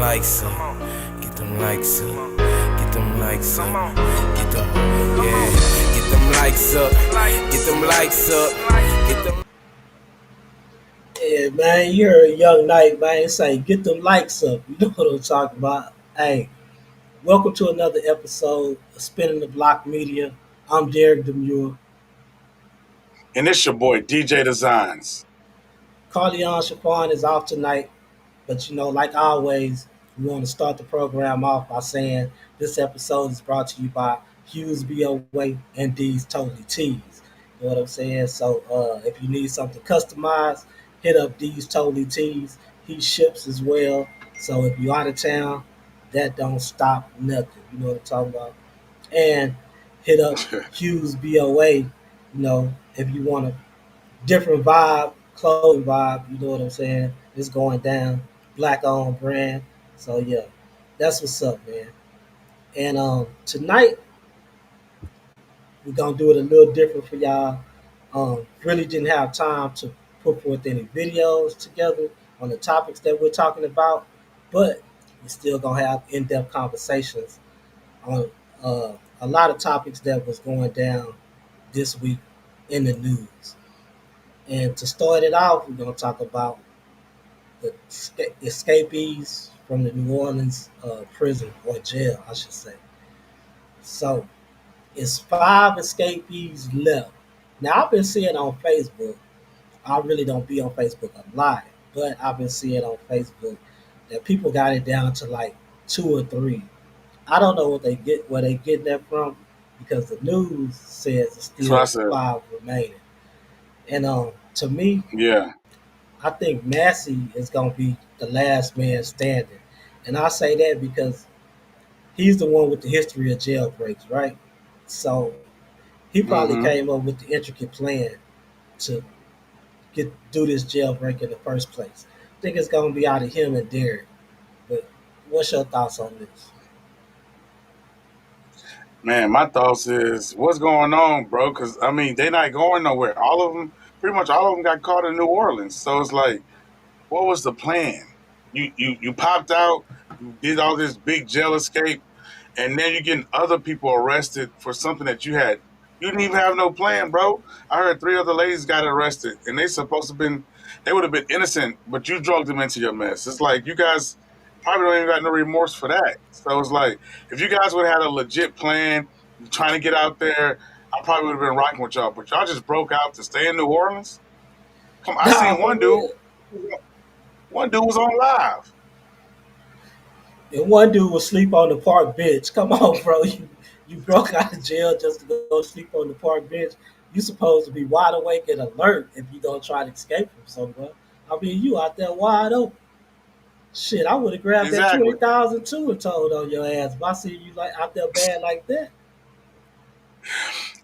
likes up. Get them likes up. Get them likes up. Get them, yeah. Get them likes up. Get them likes up. Get them. Yeah, man, you heard Young Knight, man, say, get them likes up. You know what I'm talking about. Hey, welcome to another episode of Spinning the Block Media. I'm Derek Demure. And it's your boy, DJ Designs. Carleon Shaquan is off tonight, but like always, we want to start the program off by saying this episode is brought to you by Hughes BOA and D's Totally Tees. You know what I'm saying? So if you need something customized, hit up D's Totally Tees. He ships as well. So if you're out of town, that don't stop nothing. You know what I'm talking about? And hit up Hughes BOA, if you want a different vibe, clothing vibe, you know what I'm saying? It's going down. Black owned brand. So yeah, that's what's up, man. And tonight we're gonna do it a little different for y'all. Really didn't have time to put forth any videos together on the topics that we're talking about, but we're still gonna have in-depth conversations on a lot of topics that was going down this week in the news. And to start it off, we're gonna talk about the escapees from the New Orleans prison or jail, I should say. So it's 5 escapees left. Now I've been seeing on Facebook. I really don't be on Facebook a lot, but I've been seeing on Facebook that people got it down to like 2 or 3. I don't know what they get where they get that from because the news says it's That's what I still said. 5 remaining. And to me, Yeah. I think Massey is gonna be the last man standing. And I say that because he's the one with the history of jailbreaks, right? So he probably Mm-hmm. came up with the intricate plan to do this jailbreak in the first place. I think it's gonna be out of him and Derek. But what's your thoughts on this? Man, my thoughts is, what's going on, bro? Because, I mean, they not going nowhere. All of them, pretty much all of them got caught in New Orleans. So it's like, what was the plan? You popped out, you did all this big jail escape, and then you're getting other people arrested for something that you didn't even have no plan, bro. I heard 3 other ladies got arrested, and they would have been innocent, but you drugged them into your mess. It's like, you guys probably don't even got no remorse for that. So it's like, if you guys would have had a legit plan, trying to get out there, I probably would have been rocking with y'all, but y'all just broke out to stay in New Orleans? Come on, I Nah, seen for real. one dude was on live. And one dude was sleep on the park bench. Come on, bro. You broke out of jail just to go sleep on the park bench. You supposed to be wide awake and alert if you gonna try to escape from somewhere. I mean, you out there wide open. Shit, I would have grabbed that Exactly. 20,000 too and told on your ass. If I see you like out there bad like that.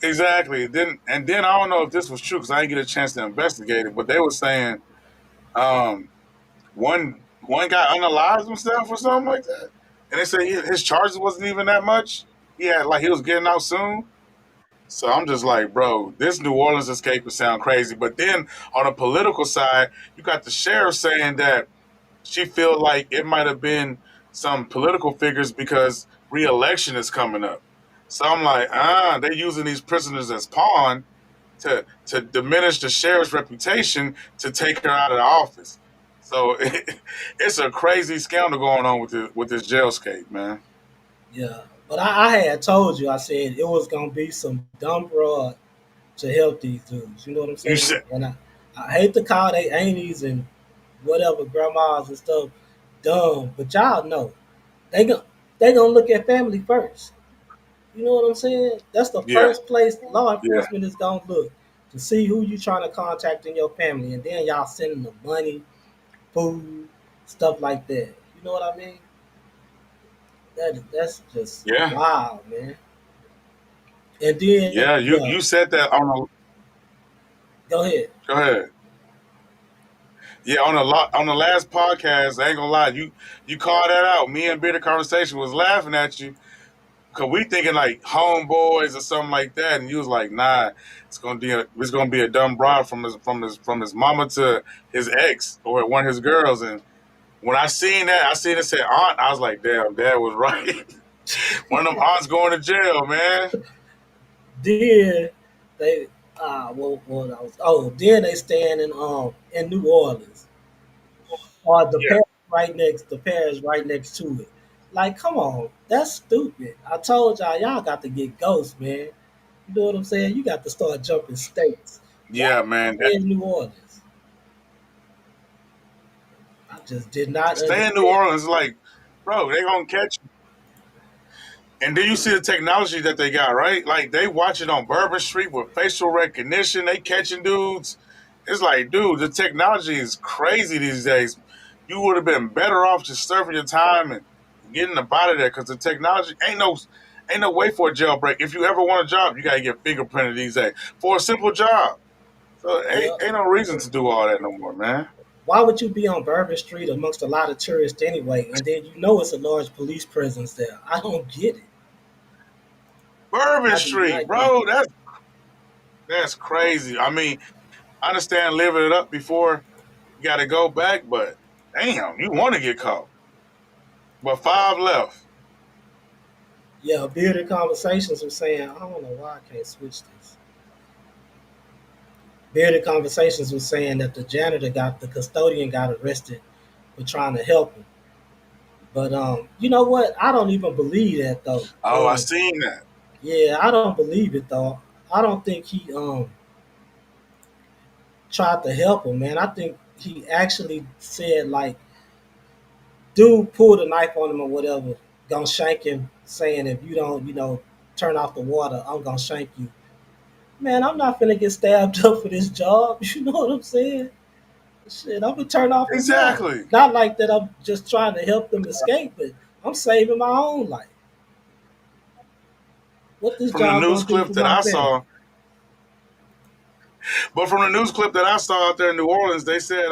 Exactly. Then I don't know if this was true because I didn't get a chance to investigate it, but they were saying um, one guy unalived himself or something like that, and they said his charges wasn't even that much. He was getting out soon. So I'm just like, bro, this New Orleans escape would sound crazy. But then on the political side, you got the sheriff saying that she feel like it might have been some political figures because re-election is coming up. So I'm like, they're using these prisoners as pawn to diminish the sheriff's reputation to take her out of the office. So it's a crazy scandal going on with this jail escape, man. Yeah. But I had told you, I said it was gonna be some dumb broad to help these dudes. You know what I'm You saying? said, And I hate to call they aunties and whatever grandmas and stuff dumb, but y'all know they gon' they gonna look at family first. You know what I'm saying? That's the yeah, first place law yeah, enforcement is gonna look to see who you trying to contact in your family, and then y'all sending them money, food, stuff like that. You know what I mean? That's just yeah, wild, man. And then yeah. You yeah, you said that on the go ahead. go ahead. Yeah, on the last podcast, I ain't gonna lie, you called that out. Me and Bitter Conversation was laughing at you because we thinking like homeboys or something like that, and you was like, nah, it's gonna be a dumb broad from his mama to his ex or one of his girls, and when I seen that, I seen it say aunt. I was like, damn, dad was right. One of them aunts going to jail, man. Then they then they stand in New Orleans. Or Yeah. the parish right next to it. Like, come on, that's stupid. I told y'all got to get ghosts, man. You know what I'm saying? You got to start jumping states. Why Yeah, man. in New Orleans? I just did not Stay in New understand. Orleans, like, bro, they gonna catch you. And then you see the technology that they got, right? Like they watch it on Bourbon Street with facial recognition. They catching dudes. It's like, dude, the technology is crazy these days. You would have been better off just serving your time and getting up out of there because the technology ain't no way for a jailbreak. If you ever want a job, you gotta get fingerprinted these days for a simple job. So Yeah. ain't no reason to do all that no more, man. Why would you be on Bourbon Street amongst a lot of tourists anyway, and then you know it's a large police presence there? I don't get it. Bourbon I do Street, not get bro, it. that's crazy. I mean, I understand living it up before you got to go back, but damn, you want to get caught. But five left. Yeah, Bearded Conversations was saying, I don't know why I can't switch this. Bearded Conversations was saying that the custodian got arrested for trying to help him. But you know what? I don't even believe that though. Oh, I seen that. Yeah, I don't believe it though. I don't think he tried to help him, man. I think he actually said like, dude pulled a knife on him or whatever, gonna shank him, saying if you don't, turn off the water, I'm gonna shank you. Man, I'm not finna get stabbed up for this job. You know what I'm saying? Shit, I'm gonna turn off the water. Exactly. Not like that I'm just trying to help them escape, but I'm saving my own life. What this From the job news gonna do clip for that my I family? saw, but from the news clip that I saw out there in New Orleans, they said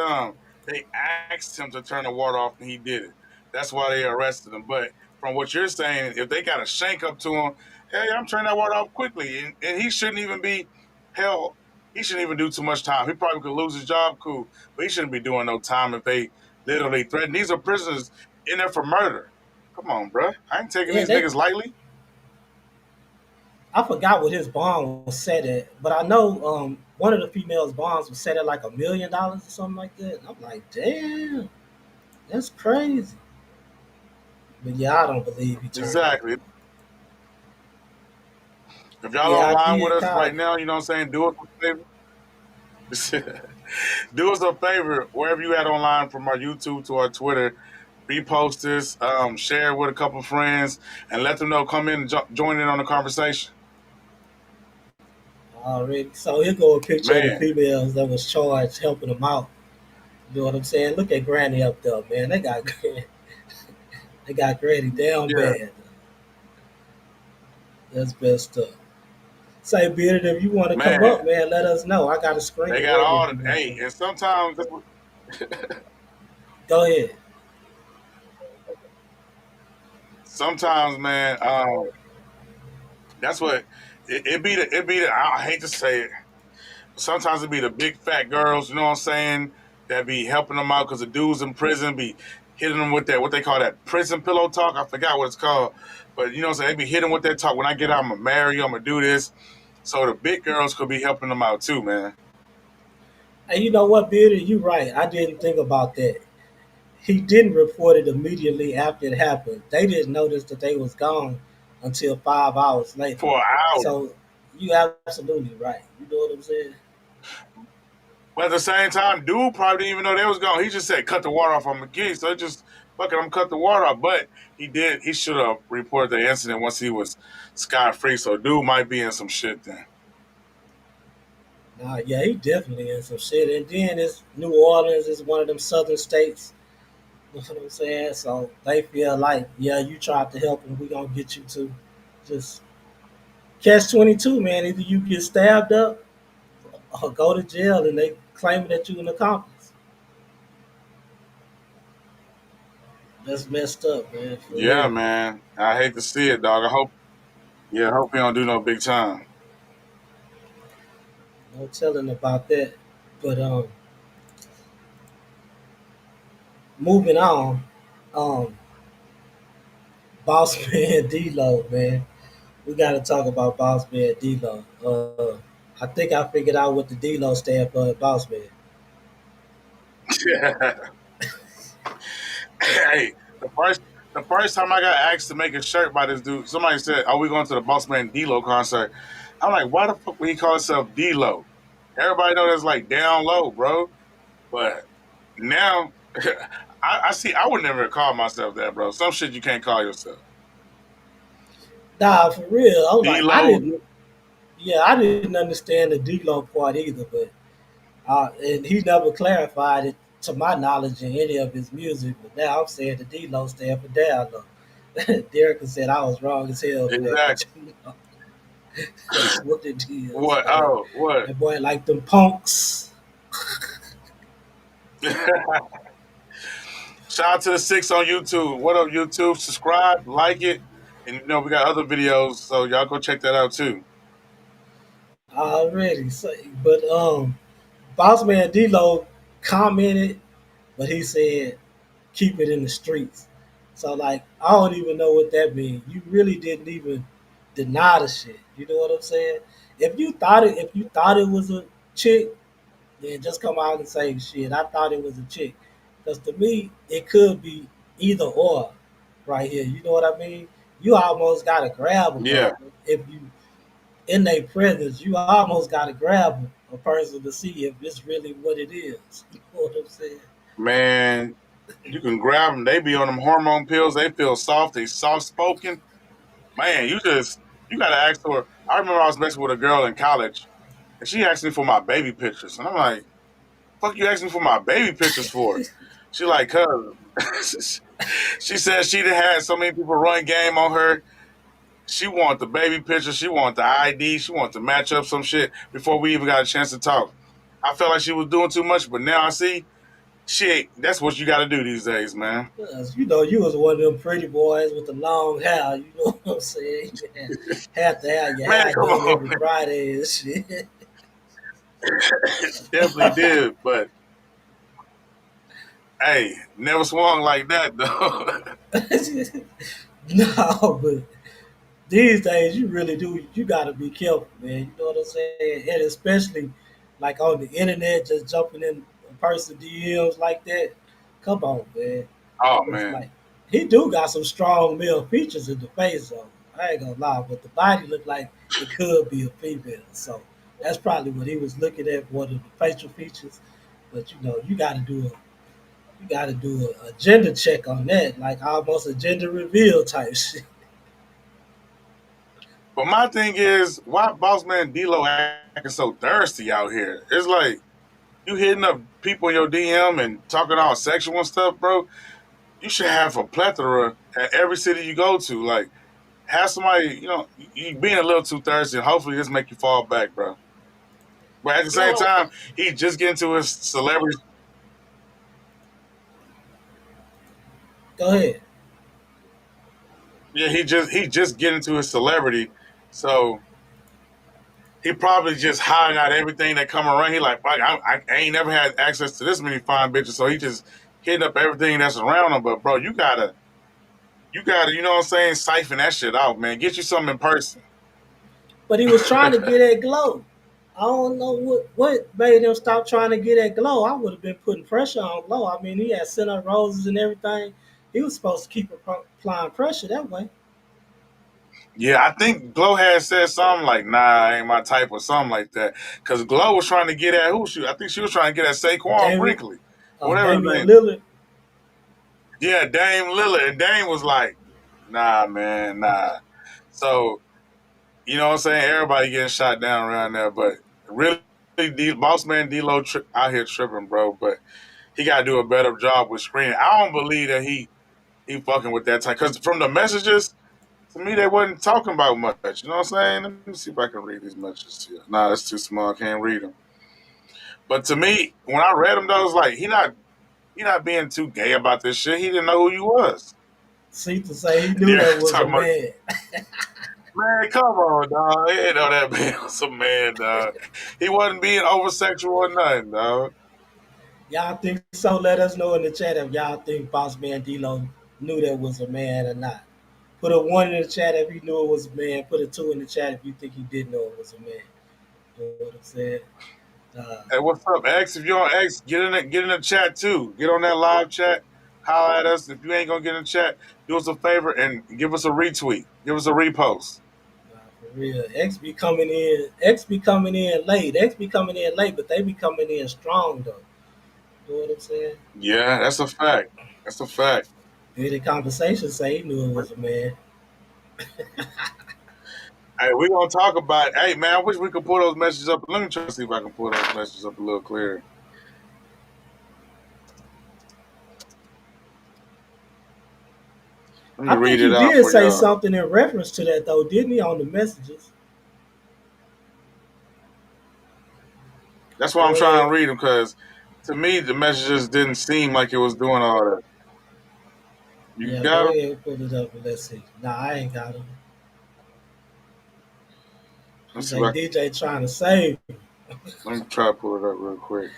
they asked him to turn the water off and he did it. That's why they arrested him. But from what you're saying, if they got a shank up to him, hey, I'm turning that water off quickly, and he shouldn't even be held. He shouldn't even do too much time. He probably could lose his job, cool, but he shouldn't be doing no time if they literally threaten. These are prisoners in there for murder. Come on, bro. I ain't taking Yeah, these niggas lightly. I forgot what his bond was set at, but I know one of the females' bonds was set at like $1 million or something like that. And I'm like, damn, that's crazy. But yeah, I don't believe he turned up. Exactly. If y'all Yeah, I online with did us kind right of. now, you know what I'm saying? Do us a favor. Do us a favor, wherever you at online, from our YouTube to our Twitter, repost this, share it with a couple friends, and let them know. Come in and join in on the conversation. Already. So here go a picture of the Man, females that was charged helping them out. You know what I'm saying? Look at Granny up there, man. They got Granny down yeah, bad. That's best stuff. Say, Bearded, if you want to come man, up, man, let us know. I got a they screen got ready if all you the want to hey, come. and sometimes, Go ahead. man, that's what it be the. I hate to say it. Sometimes it be the big fat girls, you know what I'm saying, that be helping them out because the dudes in prison be hitting them with that, what they call that prison pillow talk. I forgot what it's called. But you know what I'm saying? They be hitting with that talk. When I get out, I'm going to marry you, I'm going to do this. So the big girls could be helping them out too, man. And you know what, Bearded? You right. I didn't think about that. He didn't report it immediately after it happened. They didn't notice that they was gone until 5 hours later. For an hour. So you absolutely right. You know what I'm saying? But at the same time, dude probably didn't even know they was gone. He just said, cut the water off on McGee. So it just, fuck it, I'm cut the water off. But he should have reported the incident once he was scot free. So dude might be in some shit then. Yeah, he definitely in some shit. And then it's New Orleans is one of them southern states. You know what I'm saying? So they feel like, yeah, you tried to help him, we gonna get you too. Just catch 22, man. Either you get stabbed up or go to jail, and they claim that you an accomplice. That's messed up, man. For Yeah, real. man. I hate to see it, dog. I hope he don't do no big time. No telling about that. But moving on. Um, Bossman D-Low, man. We got to talk about Bossman D-Low. I think I figured out what the D-Low stand for at Bossman. Hey, the first time I got asked to make a shirt by this dude, somebody said, "Are we going to the Bossman D-Lo concert?" I'm like, "Why the fuck would he call himself D-Lo?" Everybody know that's like down low, bro. But now, I see. I would never call myself that, bro. Some shit you can't call yourself. Nah, for real. I was like, I D-Lo, didn't. Yeah, I didn't understand the D-Low part either, but and he never clarified it to my knowledge in any of his music. But now I'm saying the D-Low stand for down low. Derek said I was wrong as hell for that, but exactly. you know, that's what it is, What? man. Oh, what? That boy like them punks. Shout out to the six on YouTube. What up, YouTube? Subscribe, like it, and we got other videos, so y'all go check that out too. Already. So, but Bossman D-Lo commented, but he said keep it in the streets. So like I don't even know what that means. You really didn't even deny the shit. You know what I'm saying? If you thought it was a chick, then just come out and say shit. I thought it was a chick. Because to me, it could be either or right here. You know what I mean? You almost gotta grab a Yeah, mother if you in their presence. You almost gotta grab a person to see if it's really what it is. You know what I'm saying? man, you can grab them. They be on them hormone pills. They feel soft. They soft spoken. Man, you gotta ask her. I remember I was messing with a girl in college, and she asked me for my baby pictures, and I'm like, "Fuck, you asking me for my baby pictures for?" She like, "Cause," she said she done had so many people run game on her. She want the baby picture. She want the ID. She want to match up some shit before we even got a chance to talk. I felt like she was doing too much, but now I see shit. That's what you got to do these days, man. 'Cause, you know, you was one of them pretty boys with the long hair. You know what I'm saying? You had to have your Man, hair come done on, every man. Friday and shit. Definitely did, but hey, never swung like that though. No, but these days you really do. You got to be careful, man. You know what I'm saying? And especially like on the internet, just jumping in a person DMs like that. Come on, man. Oh It's man, like he do got some strong male features in the face, though. I ain't gonna lie, but the body looked like it could be a female. So that's probably what he was looking at, one of the facial features. But you know, you gotta do a gender check on that, like almost a gender reveal type shit. but my thing is, why boss man D-Lo acting so thirsty out here? It's like you hitting up people in your DM and talking all sexual and stuff, bro. You should have a plethora at every city you go to. Like, have somebody, you being a little too thirsty, and hopefully this make you fall back, bro. But at the same Well, time, he just getting to his celebrity. go ahead. Yeah, he just getting to his celebrity, so he probably just hiding out everything that come around. He like, fuck, I ain't never had access to this many fine bitches, so he just hitting up everything that's around him. But bro, you know what I'm saying, siphon that shit out, man. Get you something in person. But he was trying to get that glow. I don't know what made him stop trying to get that glow. I would have been putting pressure on Glow. I mean, he had sent up roses and everything. He was supposed to keep applying pressure that way. Yeah, I think Glow had said something like, "Nah, ain't my type" or something like that. Because Glow was trying to get at who she? I think she was trying to get at Saquon David, Brinkley, whatever his Damian name. Lillard. Yeah, Dame Lillard, and Dame was like, "Nah, man, nah." So you know what I'm saying? Everybody getting shot down around there, but really, Boss Man D-Lo out here tripping, bro. But he got to do a better job with screening. I don't believe that he fucking with that type because from the messages. To me, they wasn't talking about much. You know what I'm saying? Let me see if I can read these messages here. Nah, that's too small. I can't read them. But to me, when I read them, though, it's like he not being too gay about this shit. He didn't know who you was. See to say he knew They're that was a talking about, man. man, come on, dog. He didn't know that man was a man, dog. He wasn't being over sexual or nothing, dog. Y'all think so? Let us know in the chat if y'all think Bossman D-Low knew that was a man or not. Put a one in the chat if you knew it was a man. Put a two in the chat if you think you did know it was a man. You know what I'm saying? Uh, Hey, what's up, X? If you on X, get in the chat too. Get on that live chat. Holler at us. If you ain't gonna get in the chat, do us a favor and give us a retweet. Give us a repost. for real. X be coming in. X be coming in late. X be coming in late, but they be coming in strong though. You know what I'm saying? Yeah, that's a fact. That's a fact. Did the conversation say he knew it was a man? Hey, we gonna talk about. Hey, man, I wish we could pull those messages up. Let me try to see if I can pull those messages up a little clearer. Let me I read think it he out did for say y'all. something in reference to that though, didn't he, on the messages? That's why I'm Go trying ahead. to read them because to me the messages didn't seem like it was doing all that. You Yeah, got go them? ahead and put it up and let's see. Nah, I ain't got him. He Let's see if I say DJ trying to save him. let me try to pull it up real quick.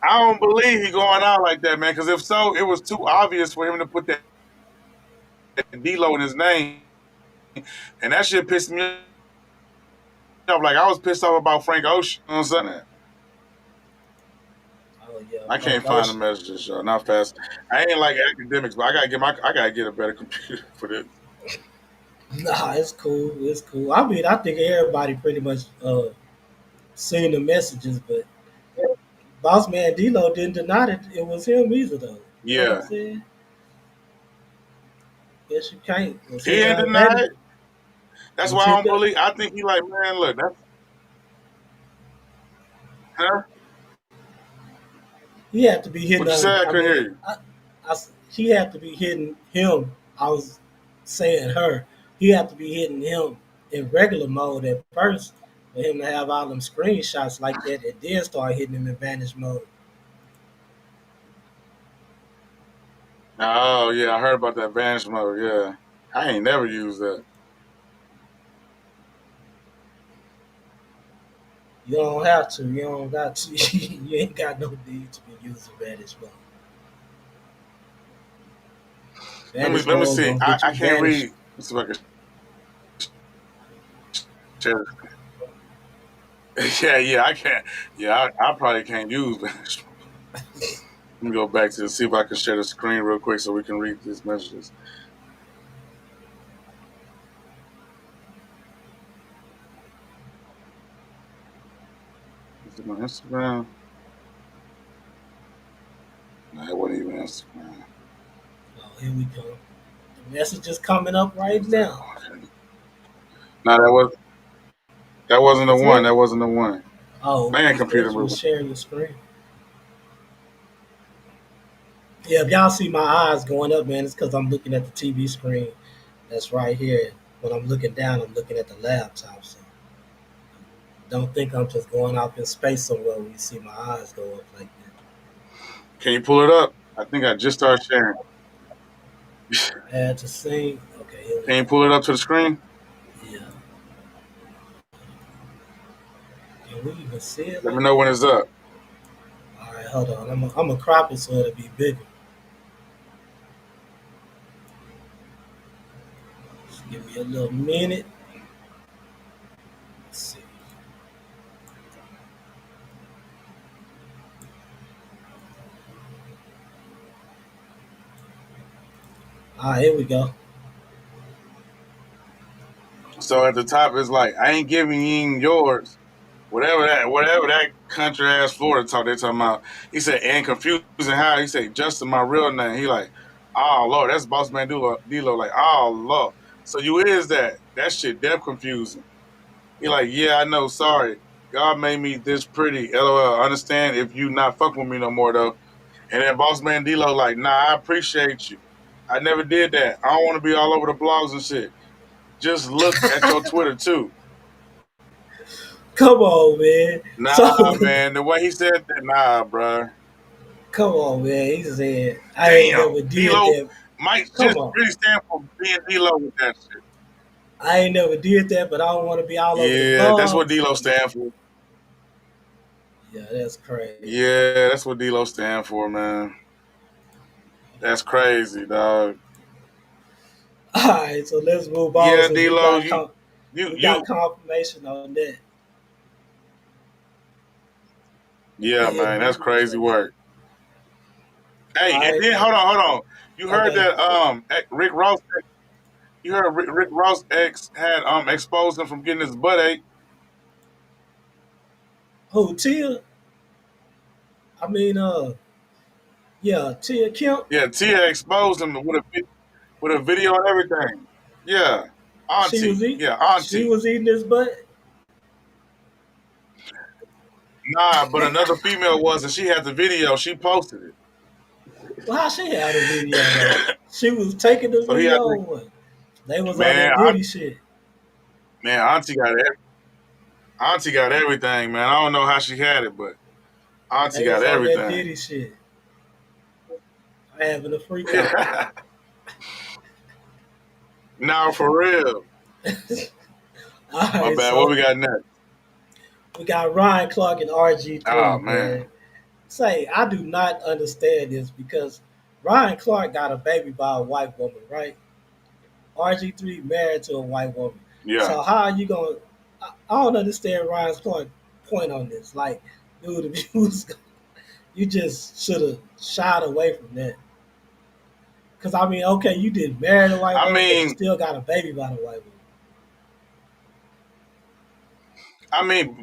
I don't believe he going out like that, man. Because if so, it was too obvious for him to put that D-Lo in his name, and that shit pissed me off. Like I was pissed off about Frank Ocean. You know what I'm saying? Oh yeah, I Frank can't find the Ocean. messages, y'all. Not fast. I ain't like academics, but I gotta get a better computer for this. Nah, it's cool. It's cool. I mean, I think everybody pretty much seen the messages, but Boss Man D-Lo didn't deny that it was him either, though. You know what I'm Yeah, saying? Guess you can't. Was he him ain't out that? denied. That's Was why I him don't that? believe. I think he like, man, look, that's huh? He had to be hitting What you on. said? I I couldn't hear mean, you. he had to be hitting him. I was saying her. He had to be hitting him in regular mode at first for him to have all them screenshots like that, and then start hitting him in vanish mode. Oh yeah, I heard about that vanish mode. Yeah, I ain't never used that. You don't have to. You don't got to. You ain't got no need to be using vanish mode. Vanish Let me mode see. gonna get I you can't vanished. read. Let's see if I can share. Yeah, yeah, I can't. Yeah, I probably can't use vanish mode. Let me go back to see if I can share the screen real quick so we can read these messages. Is it my Instagram? No, it wasn't even Instagram. Oh, here we go. The message is coming up What right was that? now. Oh, okay. No, that wasn't the That's one. it. That wasn't the one. Oh, Man, I computer thought you were moving. sharing the screen. Yeah, if y'all see my eyes going up, man, it's because I'm looking at the TV screen that's right here. When I'm looking down, I'm looking at the laptop. So don't think I'm just going off in space somewhere when you see my eyes go up like that. Can you pull it up? I think I just started sharing. Add to scene. Okay, here we Can you go. pull it up to the screen? Yeah. Can we even see it Let me like know that? when it's up. All right, hold on. I'm gonna crop it so it'll be bigger. Just give me a little minute. Let's see. All right, here we go. So at the top, it's like I ain't giving you yours. Whatever that country ass Florida talk they talking about. He said, and confusing how he said Justin my real name. He like, oh Lord, that's Boss Man D-Lo. Like, oh Lord. So you is that. That shit deaf confusing. He like, yeah, I know, sorry. God made me this pretty. LOL. Understand if you not fucking with me no more though. And then Boss Man D-Lo like, nah, I appreciate you. I never did that. I don't want to be all over the blogs and shit. Just look at your Twitter too. Come on, man. So Nah, man. The way he said that, nah, bruh. come on, man. He said I ain't Damn. never did D-Lo that. might Come just on. really stand for being D-Lo with that shit. I ain't never did that, but I don't want to be all over the Yeah, that's what blogs. D-Lo stand for. Yeah, that's crazy. Yeah, that's what D-Lo stand for, man. That's crazy, dog. All right, so let's move on Yeah, since D-Lo, we got you, confirmation on that. yeah, Yeah, man, that's indeed. crazy work. Hey, All and right. then hold on. You heard Okay. that Rick Ross. You heard Rick Ross ex had exposed him from getting his butt ate. Who Tia? I mean, yeah, Tia Kemp. Yeah, Tia exposed him with a video and everything. Yeah, auntie. Yeah, She auntie. was eating his butt. Nah, but another female was, and she had the video. She posted it. Well, how she had a video though? She was taking the So he had video. to, Or what? They was on man, that Diddy shit. man, auntie got everything, man. I don't know how she had it, but auntie They got was on that everything. Diddy shit. Having a freak out. Now for real. All My right, bad. What so we got next? we got Ryan Clark and Oh RG3, man. man. Say, I do not understand this because Ryan Clark got a baby by a white woman, right? RG3 married to a white woman. Yeah. So how are you going to I don't understand Ryan Clark's point on this. Like, dude, if you was you just should have shied away from that. Because I mean, okay, you did marry a white I woman, but you mean, still got a baby by the white woman.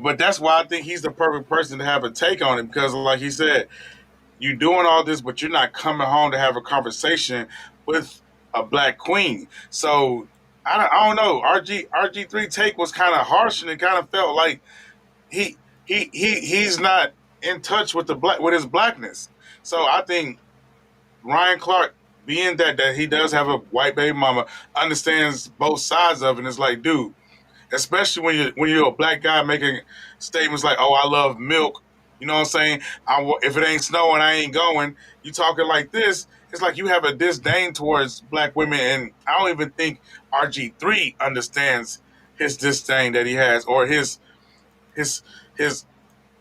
but that's why I think he's the perfect person to have a take on it because, like he said, you doing all this, but you're not coming home to have a conversation with a black queen. So I don't know. RG3 take was kind of harsh, and it kind of felt like he he's not in touch with the black with his blackness. So I think Ryan Clark, being that he does have a white baby mama, understands both sides of it. And it's like, dude, especially when you're a black guy making statements like, "Oh, I love milk." You know what I'm saying? If it ain't snowing, I ain't going. You talking like this? It's like you have a disdain towards black women, and I don't even think RG3 understands his disdain that he has, or his his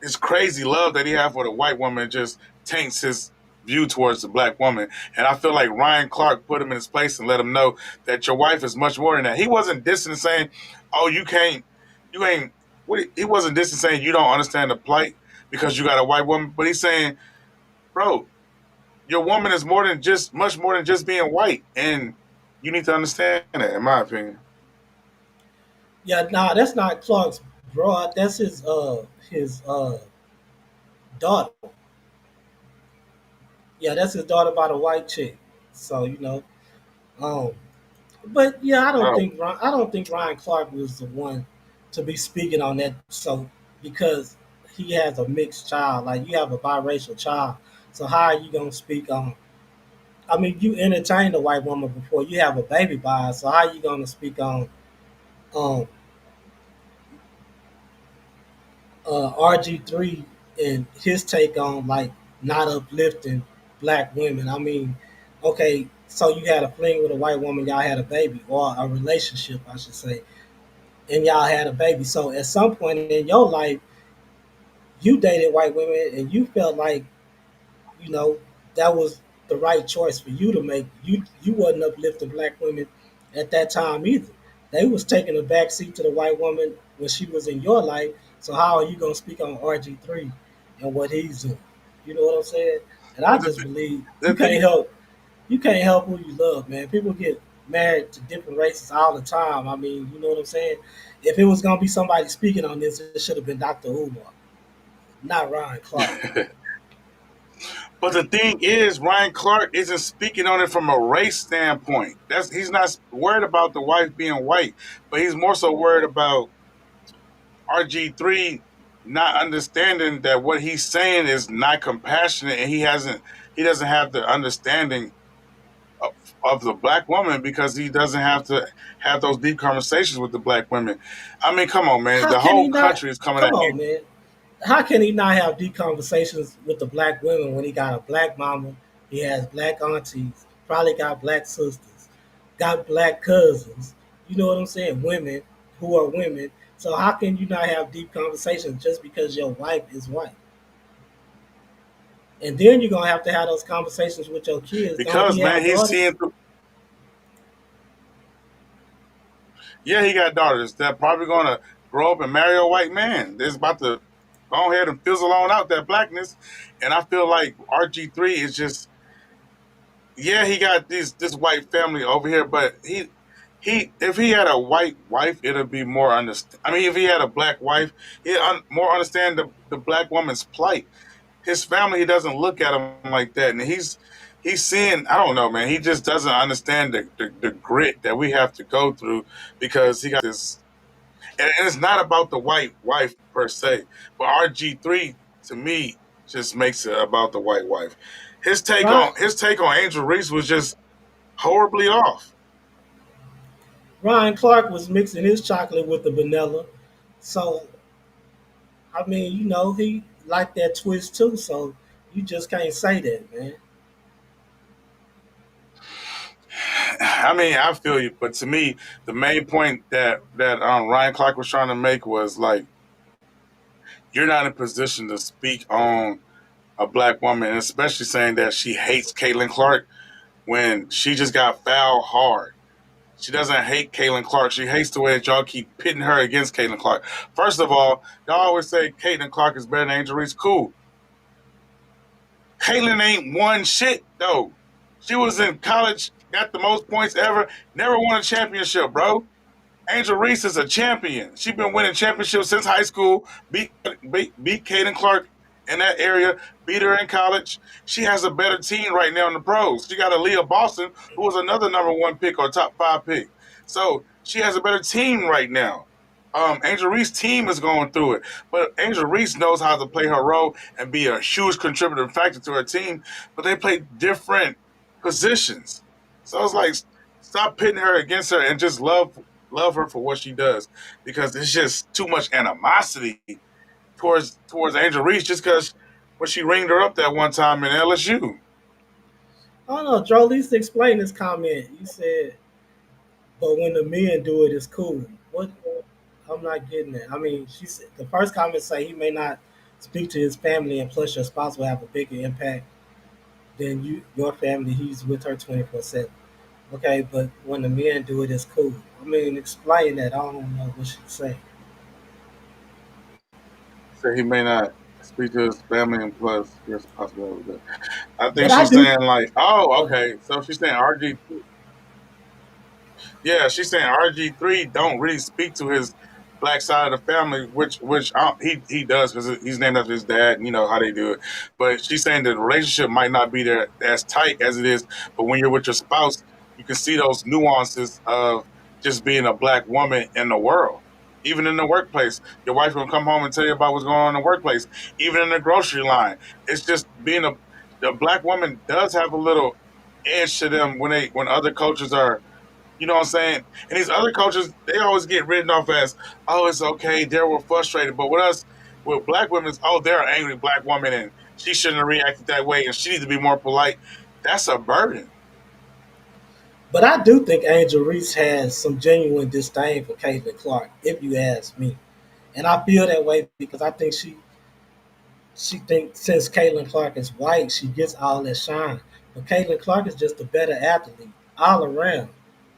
his crazy love that he has for the white woman just taints his view towards the black woman. And I feel like Ryan Clark put him in his place and let him know that your wife is much more than that. He wasn't dissing saying, "Oh, you ain't." He wasn't dissing saying you don't understand the plight because you got a white woman. But he's saying, "Bro, your woman is much more than just being white, and you need to understand that." In my opinion, Yeah, nah, that's not Clark's bro. That's his daughter. Yeah, that's his daughter by the white chick. So um, but yeah, oh, I don't think Ryan Clark was the one to be speaking on that. So because he has a mixed child, like you have a biracial child, so how are you gonna speak on? I mean, you entertained a white woman before you have a baby by her, so how are you gonna speak on um RG3 and his take on like not uplifting black women? I mean, okay, so you had a fling with a white woman, y'all had a baby, or a relationship, I should say, and y'all had a baby. So at some point in your life, you dated white women and you felt like, you know, that was the right choice for you to make. You wasn't uplifting black women at that time either. They was taking a back seat to the white woman when she was in your life. So how are you gonna speak on RG3 and what he's doing? You know what I'm saying? And I but just believe the thing, you can't help who you love, man. People get married to different races all the time. I mean, you know what I'm saying? If it was gonna be somebody speaking on this, it should have been Dr. Umar, not Ryan Clark. But the thing is, Ryan Clark isn't speaking on it from a race standpoint. He's not worried about the wife being white, but he's more so worried about RG3 not understanding that what he's saying is not compassionate, and he doesn't have the understanding of, of the black woman because he doesn't have to have those deep conversations with the black women. I mean, come on, man. How The can he whole not? country is coming Come at him. on, man. How can he not have deep conversations with the black women when he got a black mama, he has black aunties, probably got black sisters, got black cousins? You know what I'm saying? Women who are women. So how can you not have deep conversations just because your wife is white? And then you're gonna have to have those conversations with your kids. Don't because he man, have he's daughters? seeing through. Yeah, he got daughters that probably gonna grow up and marry a white man. It's about to go ahead and fizzle on out that blackness. And I feel like RG3 is just, yeah, he got this white family over here, but he if he had a white wife, it'd be more understand. I mean, if he had a black wife, more understand the black woman's plight. His family, he doesn't look at him like that, and he's seeing. I don't know, man. He just doesn't understand the grit that we have to go through because he got this. And it's not about the white wife per se, but RG3 to me just makes it about the white wife. Right. His take on Angel Reese was just horribly off. Ryan Clark was mixing his chocolate with the vanilla. So I mean, he liked that twist too. So you just can't say that, man. I mean, I feel you, but to me, the main point that Ryan Clark was trying to make was like you're not in a position to speak on a black woman, and especially saying that she hates Caitlin Clark when she just got fouled hard. She doesn't hate Caitlin Clark. She hates the way that y'all keep pitting her against Caitlin Clark. First of all, y'all always say Caitlin Clark is better than Angel Reese. Cool. Caitlin ain't won shit though. She was in college, got the most points ever, never won a championship, bro. Angel Reese is a champion. She's been winning championships since high school. Beat Kaden Clark in that area. Beat her in college. She has a better team right now in the pros. She got Aaliyah Boston, who was another number 1 pick or top 5 pick. So she has a better team right now. Angel Reese's team is going through it, but Angel Reese knows how to play her role and be a huge contributing factor to her team. But they play different positions, so it's like stop pitting her against her and just love her for what she does because it's just too much animosity towards Angel Reese just because when she ringed her up that one time in LSU. I don't know, Joe. At least explain this comment. You said, "But when the men do it, it's cool." What? I'm not getting it. I mean, she said the first comment say he may not speak to his family, and plus your spouse will have a bigger impact than your family. He's with her 24/7. Okay, but when the men do it, it's cool. I mean, explain that. I don't know what she's saying. So he may not speak to his family and plus there's a possibility that I think But I she's do. saying like, oh, Go ahead. okay. So she's saying RG. Yeah, she's saying RG3 don't really speak to his black side of the family, which he does because he's named after his dad. You know how they do it. But she's saying the relationship might not be there as tight as it is. But when you're with your spouse, you can see those nuances of just being a black woman in the world. Even in the workplace, your wife will come home and tell you about what's going on in the workplace. Even in the grocery line, it's just being a the black woman does have a little edge to them when other cultures are, you know what I'm saying? And these other coaches, they always get written off as, oh, it's okay, they were frustrated. But with us, with black women, it's, oh, they're an angry black woman and she shouldn't have reacted that way and she needs to be more polite. That's a burden. But I do think Angel Reese has some genuine disdain for Caitlin Clark, if you ask me. And I feel that way because I think she thinks since Caitlin Clark is white, she gets all that shine. But Caitlin Clark is just a better athlete all around.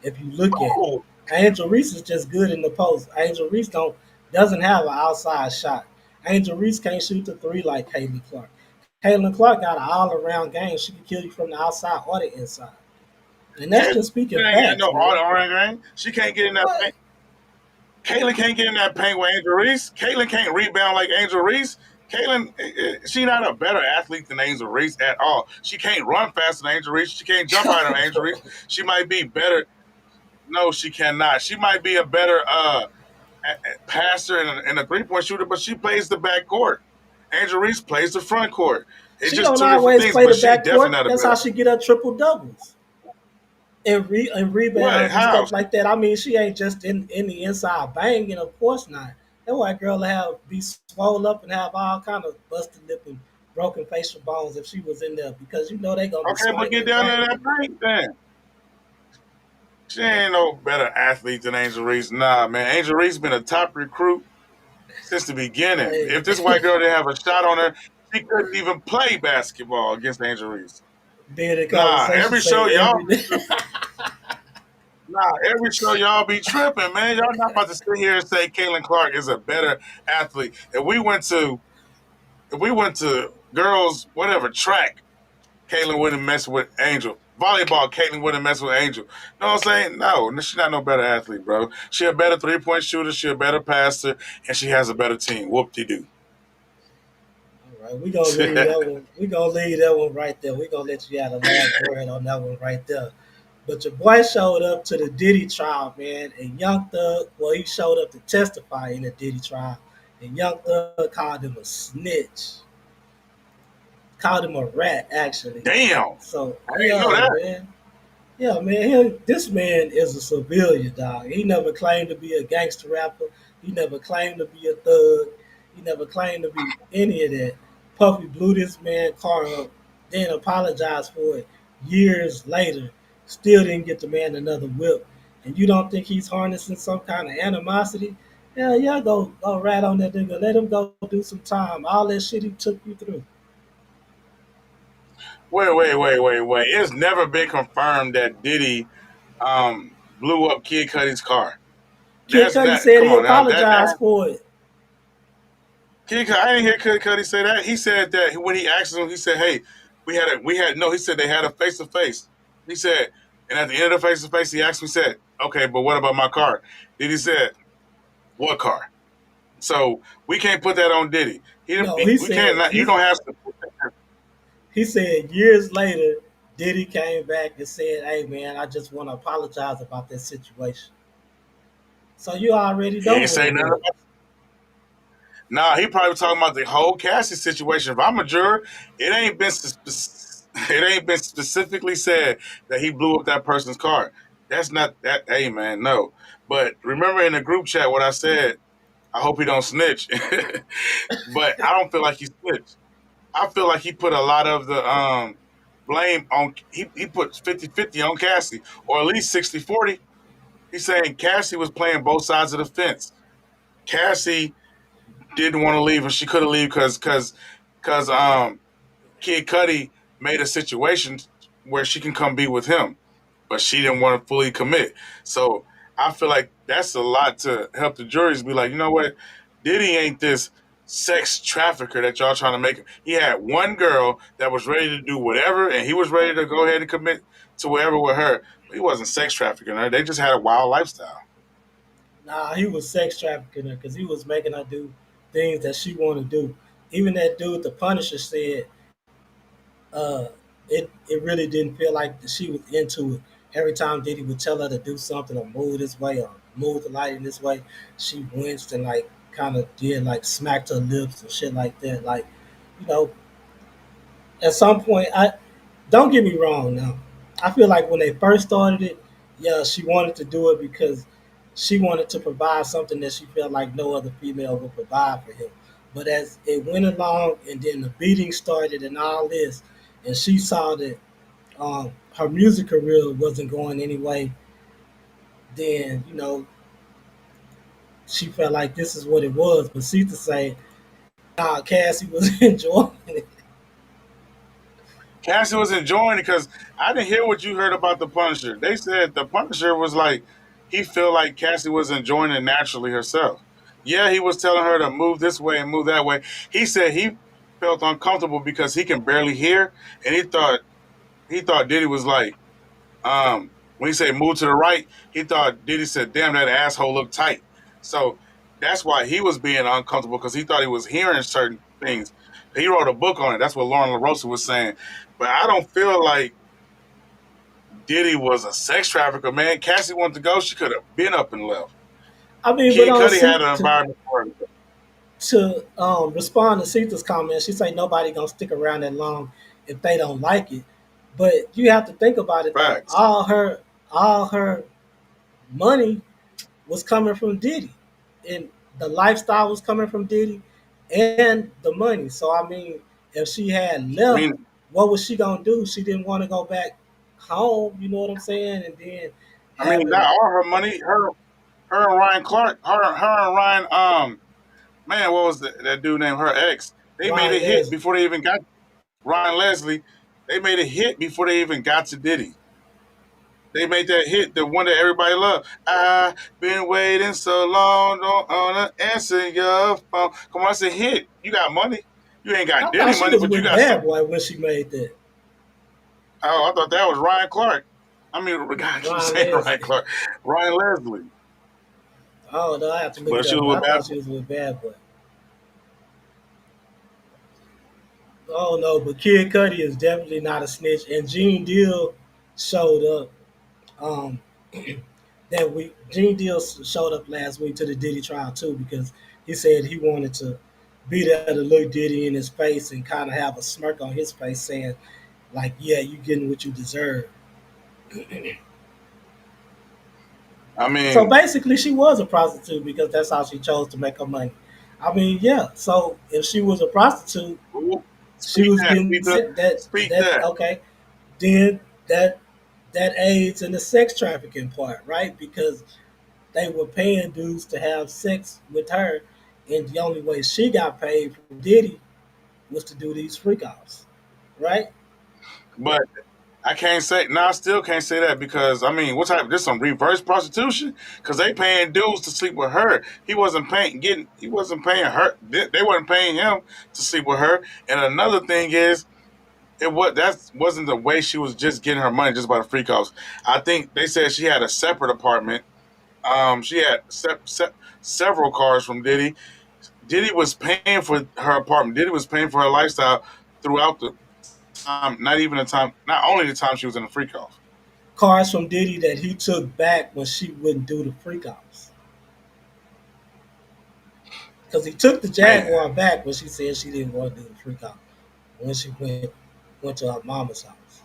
If you look at it, Oh, Angel Reese is just good in the post. Angel Reese doesn't have an outside shot. Angel Reese can't shoot the three like Caitlin Clark. Caitlin Clark got an all around game. She can kill you from the outside or the inside. And that's Caitlin just speaking ain't got no facts, man. orange. She can't get in that What? paint. Caitlin can't get in that paint with Angel Reese. Caitlin can't rebound like Angel Reese. Caitlin, she not a better athlete than Angel Reese at all. She can't run faster than Angel Reese. She can't jump higher than Angel Reese. She might be better. No, she cannot. She might be a better passer and a 3-point shooter, but she plays the back court. Angel Reese plays the front court. It's She just don't two different always things, play but the she backcourt. definitely not a That's how better. she get her triple doubles and What? rebounds and How? stuff like that. I mean, she ain't just in the inside banging, of course not. That white girl will have be swole up and have all kind of busted lip and broken facial bones if she was in there because they gonna be Okay, but swinging get and down in banging that on her. paint then. She ain't no better athlete than Angel Reese. Nah, man. Angel Reese been a top recruit since the beginning. Hey, If this white girl didn't have a shot on her, she couldn't even play basketball against Angel Reese. Being in Nah, conversation, every show say y'all every be day. tripping. Nah, every show y'all be tripping, man. Y'all not about to sit here and say Caitlin Clark is a better athlete. If we went to girls, whatever, track, Caitlin wouldn't mess with Angel. Volleyball, Caitlin wouldn't mess with Angel. Know what I'm saying? No, she's not no better athlete, bro. She a better 3-point shooter, she a better passer, and she has a better team. Whoop de doo. All right, we gonna leave that one. We gonna leave that one right there. We gonna let you have the last word on that one right there. But your boy showed up to the Diddy trial, man, and Young Thug. Well, he showed up to testify in the Diddy trial, and Young Thug called him a snitch, called him a rat, actually. Damn. So I didn't know yeah, that. man. Yeah, man, this man is a civilian, dog. He never claimed to be a gangster rapper. He never claimed to be a thug. He never claimed to be any of that. Puffy blew this man car up, then apologized for it years later. Still didn't get the man another whip. And you don't think he's harnessing some kind of animosity? Hell yeah, go rat on that nigga. Let him go do some time. All that shit he took you through. Wait. It's never been confirmed that Diddy blew up Kid Cudi's car. Kid That's Cudi that. said Come he on now. That apologized for it. Kid Cudi, I didn't hear Kid Cudi say that. He said that when he asked him, he said, "Hey, we had no." He said they had a face to face. He said, and at the end of the face to face, he asked me, said, "Okay, but what about my car?" Diddy said, "What car?" So we can't put that on Diddy. No, he We can't. said You don't have to. he said years later, Diddy came back and said, "Hey man, I just want to apologize about that situation." So you already He know ain't what say it nothing. was. Nah, he probably talking about the whole Cassie situation. If I'm a juror, it ain't been specifically said that he blew up that person's car. That's not that. Hey man, no. But remember in the group chat what I said. I hope he don't snitch. But I don't feel like he snitched. I feel like he put a lot of the blame on. He put 50-50 on Cassie, or at least 60-40. He's saying Cassie was playing both sides of the fence. Cassie didn't want to leave, and she couldn't leave because Kid Cudi made a situation where she can come be with him, but she didn't want to fully commit. So I feel like that's a lot to help the juries be like, you know what, Diddy ain't this sex trafficker that y'all trying to make him. He had one girl that was ready to do whatever, and he was ready to go ahead and commit to whatever with her. But he wasn't sex trafficking her. They just had a wild lifestyle. Nah, he was sex trafficking her because he was making her do things that she wanted to do. Even that dude, the Punisher, said uh, it really didn't feel like she was into it. Every time Diddy would tell her to do something or move this way or move the light in this way, she winced and like kind of did like smacked her lips and shit like that. Like, you know, at some point, I don't get me wrong now. I feel like when they first started it, yeah, she wanted to do it because she wanted to provide something that she felt like no other female would provide for him. But as it went along and then the beating started and all this, and she saw that her music career wasn't going anyway, then, you know, she felt like this is what it was. But Sita say, nah, Cassie was enjoying it. Cassie was enjoying it because I didn't hear what you heard about the Punisher. They said the Punisher was like he felt like Cassie was enjoying it naturally herself. Yeah, he was telling her to move this way and move that way. He said he felt uncomfortable because he can barely hear, and he thought Diddy was like when he said move to the right, he thought Diddy said, "Damn, that asshole looked tight." So that's why he was being uncomfortable because he thought he was hearing certain things. He wrote a book on it. That's what Lauren LaRosa was saying. But I don't feel like Diddy was a sex trafficker, man. Cassie wanted to go. She could have been up and left. I mean, but Kid on Cudi C had an environment for him. to respond to Sita's comment, she say nobody gonna stick around that long if they don't like it. But you have to think about it though. Facts. All her money was coming from Diddy, and the lifestyle was coming from Diddy, and the money. So I mean, if she had I left, mean, what was she gonna do? She didn't want to go back home. You know what I'm saying? And then not having all her money. Her and Ryan Clark. Her and Ryan. Man, what was that dude named her ex? They made Ryan a hit Leslie. before they even got Ryan Leslie. They made a hit before they even got to Diddy. They made that hit, the one that everybody loved. I've been waiting so long, don't wanna answer your phone. Come on, it's a hit. You got money. You ain't got I thought Diddy she money, was but you with got Bad some. Boy when she made that. Oh, I thought that was Ryan Clark. I mean, God, I keep Ryan saying Ryan Leslie. Clark. Ryan Leslie. Oh no, I have to look But it she up. was But with I Bad thought Boy. she was with Bad Boy. Oh no, but Kid Cudi is definitely not a snitch. And Gene Deal showed up. Um, that week, Gene Deal showed up last week to the Diddy trial too because he said he wanted to be there to look Diddy in his face and kind of have a smirk on his face, saying like, "Yeah, you getting what you deserve." I So mean, basically, she was a prostitute because that's how she chose to make her money. I mean, yeah. So if she was a prostitute, ooh, she speak was that, getting Speaker. Speak that that. okay. Then that aids in the sex trafficking part, right? Because they were paying dudes to have sex with her, and the only way she got paid from Diddy was to do these freak offs, right? But I can't say. No, I still can't say that because I mean, what type? This some reverse prostitution? Because they paying dudes to sleep with her. He wasn't paying getting. He wasn't paying her. They weren't paying him to sleep with her. And another thing is, that wasn't the way she was just getting her money just by the freak offs. I think they said she had a separate apartment. She had several cars from Diddy. Diddy was paying for her apartment. Diddy was paying for her lifestyle throughout the time. Not even the time. Not only the time she was in the freak off. Cars from Diddy that he took back when she wouldn't do the freak offs. Because he took the Man, Jaguar back when she said she didn't want to do the freak off when she went to her mama's house.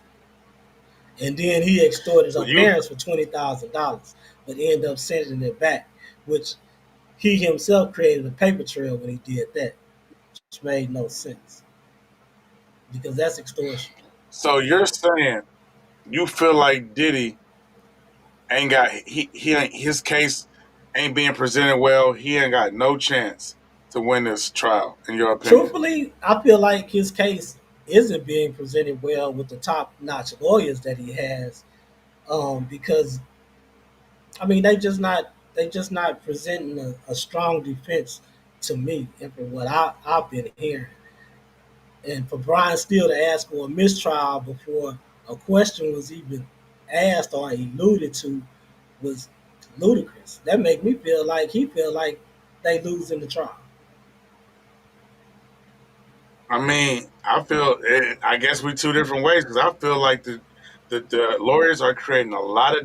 And then he extorted so her you parents for $20,000, but ended up sending it back, which he himself created a paper trail when he did that, which made no sense because that's extortion. you're saying you feel like Diddy ain't got he ain't his case ain't being presented well. He ain't got no chance to win this trial, in your opinion. Truthfully, I feel like his case isn't being presented well with the top notch lawyers that he has, because I mean they just not presenting a strong defense to me and for what I've been hearing. And for Brian Steele to ask for a mistrial before a question was even asked or alluded to was ludicrous. That make me feel like he feel like they lose in the trial. I mean, I guess we two different ways because I feel like the lawyers are creating a lot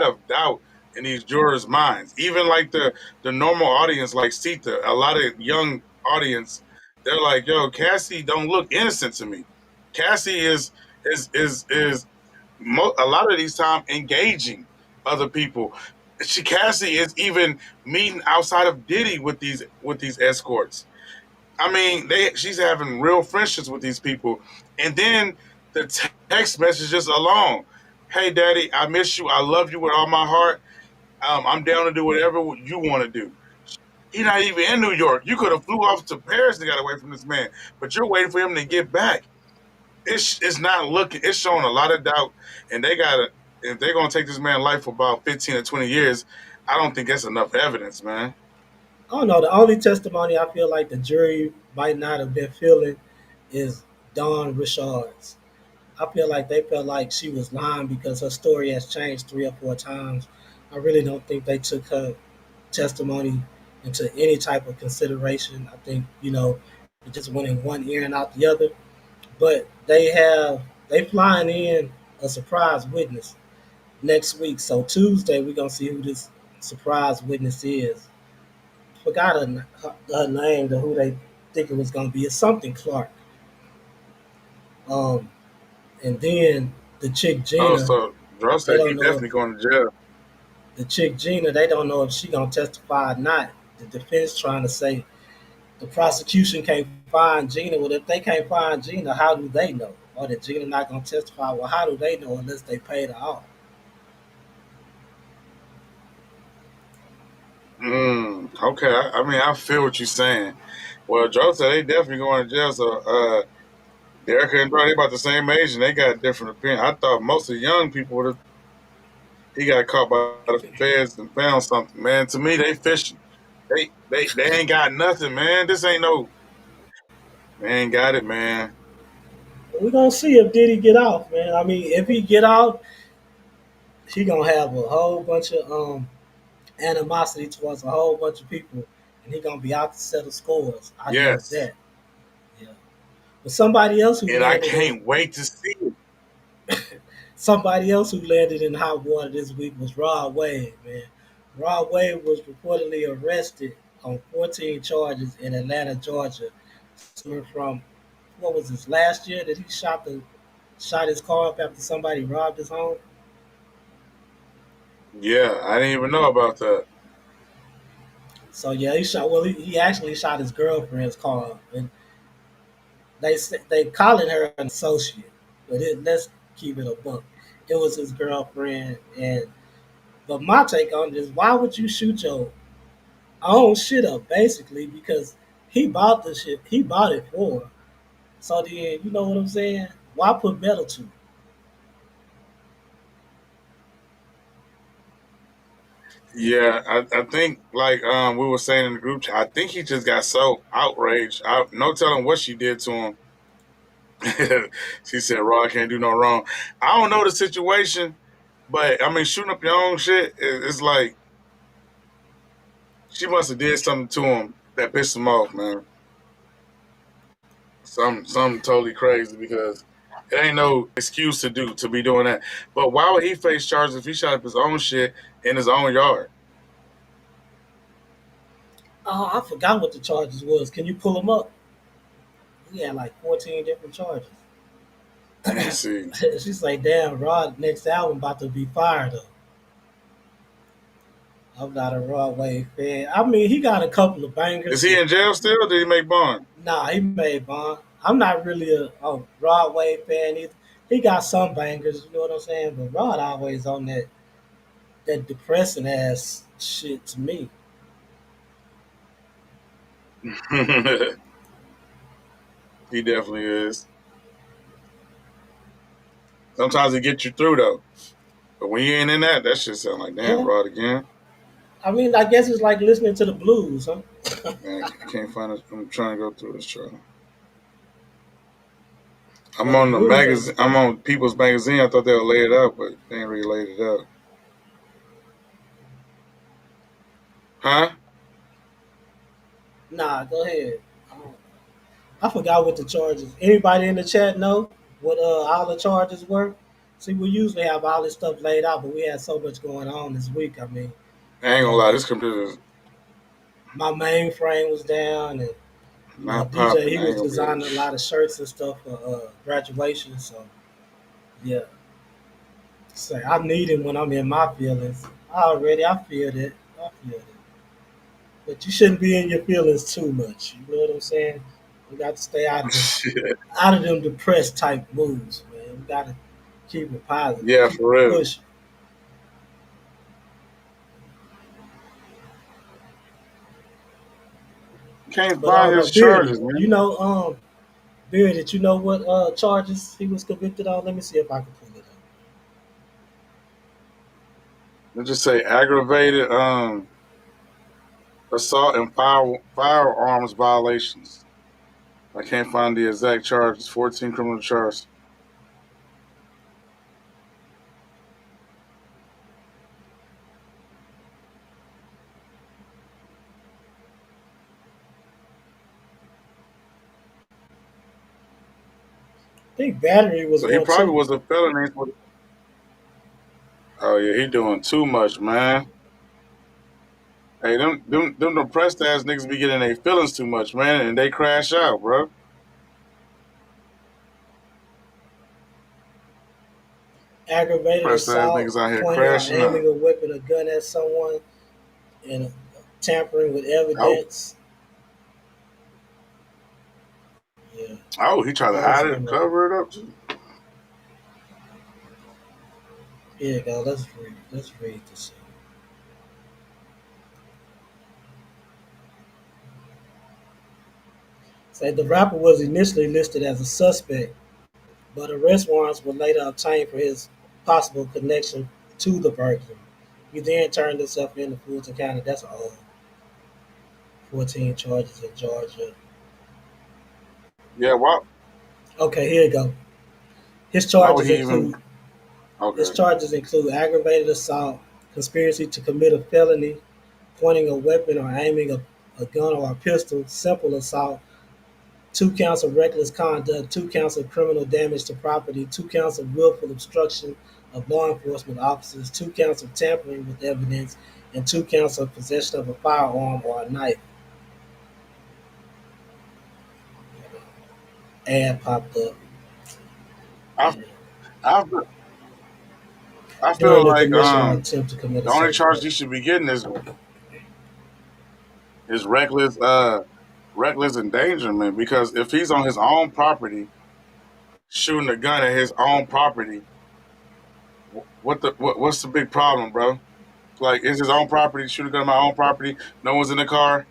of doubt in these jurors' minds. Even like the normal audience, like Sita, a lot of young audience, they're like, "Yo, Cassie don't look innocent to me. Cassie is a lot of these time engaging other people. Cassie is even meeting outside of Diddy with these escorts. I mean, she's having real friendships with these people, and then the text messages alone. Hey, Daddy, I miss you. I love you with all my heart. I'm down to do whatever you want to do. He's not even in New York. You could have flew off to Paris and got away from this man, but you're waiting for him to get back. It's not looking. It's showing a lot of doubt, and they got to. If they're gonna take this man's life for about 15 or 20 years, I don't think that's enough evidence, man. I don't know. The only testimony I feel like the jury might not have been feeling is Dawn Richard's. I feel like they felt like she was lying because her story has changed 3 or 4 times. I really don't think they took her testimony into any type of consideration. I think, it just went in one ear and out the other. But they flying in a surprise witness next week. So Tuesday we're gonna see who this surprise witness is. Forgot her name to who they think it was gonna be. It's something Clark. Um, and then the chick Oh, Gina, so Dro they said he don't know if definitely going to jail. the chick Gina, they don't know if she gonna testify or not. The defense trying to say the prosecution can't find Gina. Well, if they can't find Gina, how do they know? Or that Gina not gonna testify? Well, how do they know unless they paid her off? Okay, I mean, I feel what you're saying. Well, Joe said they definitely going to jail. So Derek and Bro, they about the same age, and they got different opinions. I thought most of the young people would have. He got caught by the feds and found something. Man, to me, they fishing. They ain't got nothing, man. This ain't no. They ain't got it, man. We're gonna see if Diddy get off, man. I mean, if he get off, he gonna have a whole bunch of animosity towards a whole bunch of people, and he gonna be out to settle scores. I know Yes, that. Yeah. But somebody else who and I landed in can't wait to see it. somebody else who landed in hot water this week was Rod Wave, man. Rod Wave was reportedly arrested on 14 charges in Atlanta, Georgia, stemming from what was this last year that he shot his car up after somebody robbed his home. Yeah, I didn't even know about that. So yeah, he shot. Well, he actually shot his girlfriend's car up, and they calling her an associate, but let's keep it a buck. It was his girlfriend, and but my take on it is, why would you shoot your own shit up, basically, because he bought the shit, he bought it for her. So then, you know what I'm saying? Why put metal to it? Yeah, I think like we were saying in the group chat, I think he just got so outraged. No telling what she did to him. She said, "Raw can't do no wrong." I don't know the situation, but I mean, shooting up your own shit, it's like she must have did something to him that pissed him off, man. Something totally crazy because it ain't no excuse to be doing that. But why would he face charges if he shot up his own shit in his own yard? Oh, I forgot what the charges was. Can you pull them up? He had like 14 different charges. Let me see. She's like, damn, Rod next album about to be fired up. I'm not a Rod Wave fan. I mean, he got a couple of Is bangers, he but in jail still? Or did he make bond? nah, he made Bond. I'm not really a Rod Wave fan either. He got some bangers, you know what I'm saying? But Rod always on that depressing ass shit to me. He definitely is. Sometimes it gets you through though. But when you ain't in that, that shit sound like damn Yeah. Rod again. I mean, I guess it's like listening to the blues, huh? Man, I can't find it. I'm trying to go through this chart. I'm Well, the on the blues ain't. magazine. I'm on People's Magazine. I thought they would lay it out, but they ain't really laid it out. Huh? Nah, go ahead. I forgot what the charges. Anybody in the chat know what all the charges were? See, we usually have all this stuff laid out, but we had so much going on this week. I mean, I ain't you gonna know, lie. like This computer is my mainframe was down, and you know, not DJ popping. he I was ain't gonna be able to. designing a lot of shirts and stuff for graduation. So yeah, say I need him when I'm in my feelings. I feel it. I feel it. But you shouldn't be in your feelings too much. You know what I'm saying? We got to stay Shit. out of them depressed type moods, man. We got to keep it positive, Yeah, keep for it real. pushing. Can't But I find don't know, his Beardy. charges, man. You know, Beardy, you know what charges he was convicted on? Let me see if I can pull it up. Let's just say aggravated assault and firearms violations. I can't find the exact charges. 14 criminal charges. I think battery was So he one probably too. was a felony. Oh yeah, he doing too much, man. Hey, them depressed ass niggas be getting their feelings too much, man, and they crash out, bro. Aggravated Depressed ass assault, niggas out here pointing or crashing out. aiming a weapon or gun at someone, and tampering with Oh, evidence. Yeah, oh, he tried to all hide it, some of them. cover it up too. Here you go. Let's read. Let's read this. Say the rapper was initially listed as a suspect, but arrest warrants were later obtained for his possible connection to the burglary. He then turned himself in to Fulton County. That's all. 14 charges in Georgia. Yeah, Okay, here you go. His why would charges he even? include his Okay, charges include aggravated assault, conspiracy to commit a felony, pointing a weapon or aiming a gun or a pistol, simple assault, 2 counts of reckless conduct, 2 counts of criminal damage to property, 2 counts of willful obstruction of law enforcement officers, 2 counts of tampering with evidence, and 2 counts of possession of a firearm or a knife. Ad popped up I I I feel during the like commission or attempt to commit a the only certain charge he crime. should be getting is reckless endangerment, because if he's on his own property shooting a gun at his own property, what's the big problem, bro? Like, it's his own property, shoot a gun at my own property, no one's in the car.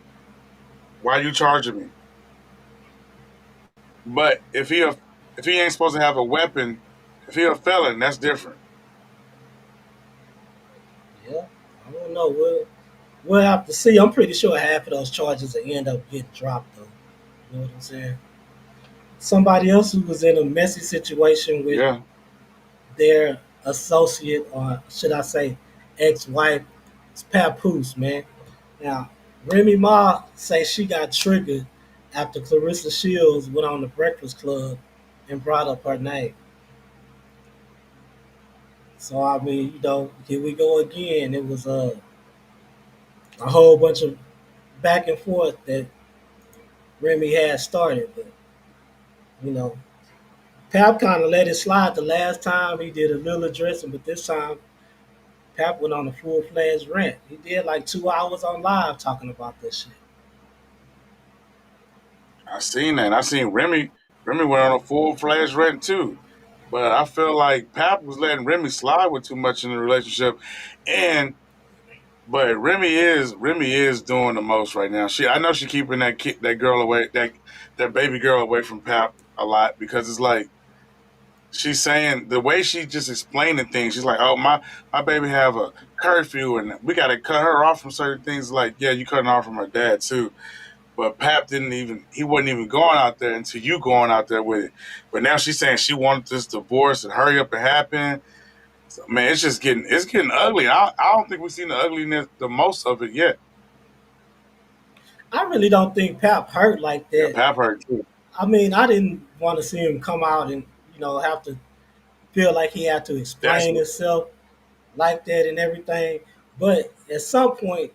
Why are you charging me? But if he ain't supposed to have a weapon, if he a felon, that's different. Yeah, I don't know. We'll have to see. I'm pretty sure half of those charges will end up getting dropped, though. You know what I'm saying? Somebody else who was in a messy situation with Yeah, their associate, or should I say, ex-wife, is Papoose, man. Now, Remy Ma say she got triggered after Claressa Shields went on the Breakfast Club and brought up her name. So I mean, here we go again. It was a whole bunch of back and forth that Remy had started, but you know, Pap kind of let it slide the last time he did a little addressing, but this time Pap went on a full fledged rant. He did like 2 hours on live talking about this shit. I seen that. I seen Remy went on a full fledged rant too. But I feel like Pap was letting Remy slide with too much in the relationship, and but Remy is doing the most right now. I know she keeping that girl away, that baby girl away from Pap a lot, because it's like she's saying the way she just explaining things. She's like, "Oh, my baby have a curfew, and we got to cut her off from certain things." Like, yeah, you cutting off from her dad too. But Pap he wasn't even going out there until you going out there with it. But now she's saying she wanted this divorce and hurry up and happen. So, man, it's getting ugly. I don't think we've seen the ugliness, the most of it yet. I really don't think Pap hurt like Yeah, that. Pap hurt too. I mean, I didn't want to see him come out and have to feel like he had to That's explain himself like that and everything. But at some point,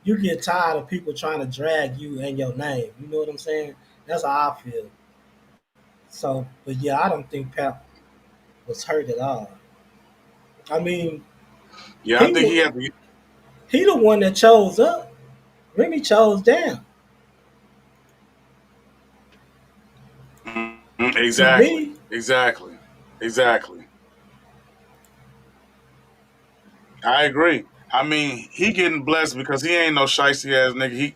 you get tired of people trying to drag you and your name. You know what I'm saying? That's how I feel. So, but yeah, I don't think Pap was hurt at all. I mean, yeah. I he think was he had to. he the one that chose up. Remy chose down. To Exactly, me, exactly, exactly. I agree. I mean, he getting blessed because he ain't no shicey ass nigga.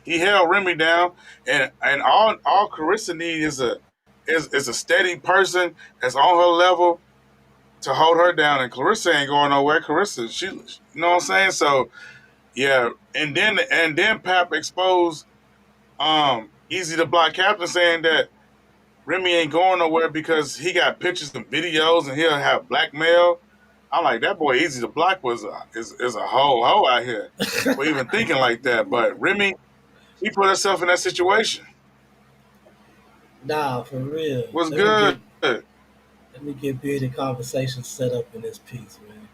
He held Remy down, and all Carissa need is a steady person that's on her level to hold her down. And Clarissa ain't going nowhere. Clarissa, you know what I'm saying? So yeah, and then Pap exposed Easy the Block Captain, saying that Remy ain't going nowhere because he got pictures and videos and he'll have blackmail. I'm like, that boy Easy the Block is a hoe out here for even thinking like that. But Remy, she put herself in that situation. nah, for real. Was Let me good. get let me get bearded conversation set up in this piece, man.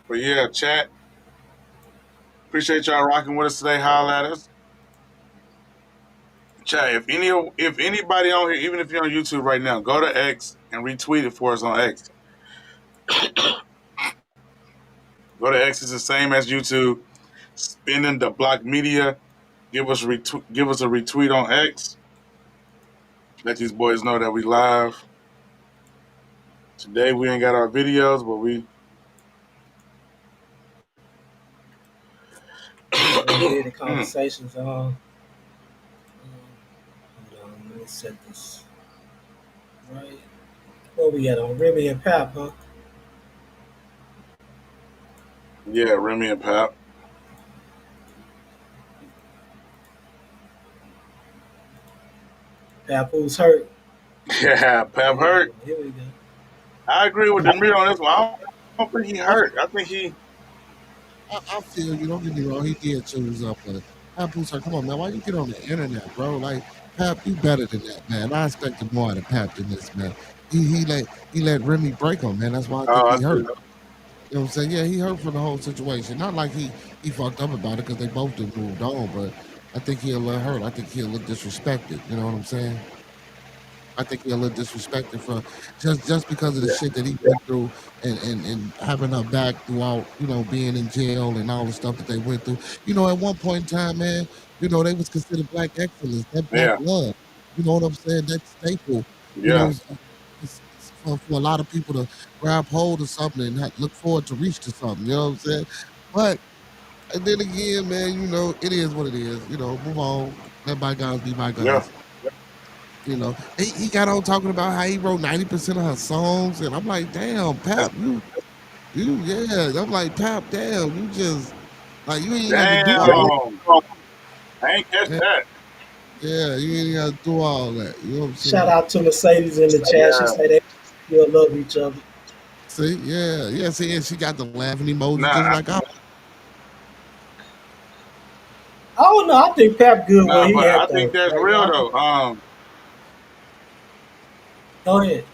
But yeah, chat. Appreciate y'all rocking with us today. Holla at us. Chat, if anybody on here, even if you're on YouTube right now, go to X and retweet it for us on X. Go to X, it's the same as YouTube. Spinning the Block Media. Give us a retweet on X. Let these boys know that we live. Today we ain't got our videos, but we Yeah, we did the mm, conversations on. Hold on, let me set this right. Where we at on Remy and Pap, huh? yeah, Remy and Pap. Pap who's hurt. Yeah, Pap hurt. Here we go. I agree with Demir on this one. I don't think he I, hurt. I think he I feel you. Don't get me wrong. He did choose up, but Papoose like, come on, man. Why you get on the internet, bro? Like, Pap, you better than that, man. I expected more out of Pap than this, man. He let Remy break him, man. That's why I think oh I he hurt. see. You know what I'm saying? Yeah, he hurt from the whole situation. Not like he fucked up about it because they both just moved on, but I think he'll look hurt. I think he'll look disrespected. You know what I'm saying? I think he a little disrespected for just because of the shit that he went through and having her back throughout, being in jail and all the stuff that they went through. At one point in time, man, they was considered black excellence, that black Yeah, love. You know what I'm saying? That staple, you know, yeah, for a lot of people to grab hold of something and look forward to reach to something. You know what I'm saying? But and then again, man, it is what it is. Move on. Let bygones be yeah. bygones. He got on talking about how he wrote 90% of her songs, and I'm like, damn, That's Pap, yeah. I'm like, Pap, damn, you just like you ain't had to do all, damn. I ain't catch yeah, that. yeah, you ain't had to do all that. You know what I'm Shout saying? out to Mercedes in the chat. She Yeah. say they still love each other. See, yeah, yeah. See, and she got the laughing emoji just Nah, like I. I don't know. I think Pap good where nah, he but I at think though. that's Right real now. though. Go ahead.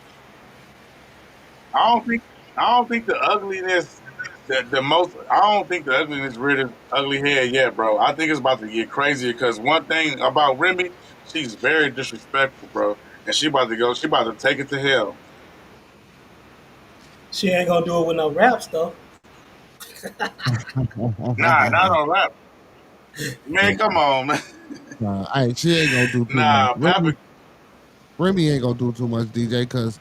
I don't think I don't think the ugliness the most I don't think the ugliness rid of ugly head yet, bro. I think it's about to get crazier because one thing about Remy, she's very disrespectful, bro. And she about to take it to hell. She ain't gonna do it with no raps though. Nah, not on rap. Man, come on, man. She ain't gonna do too much. Nah, Papa. Remy ain't gonna do too much, DJ, because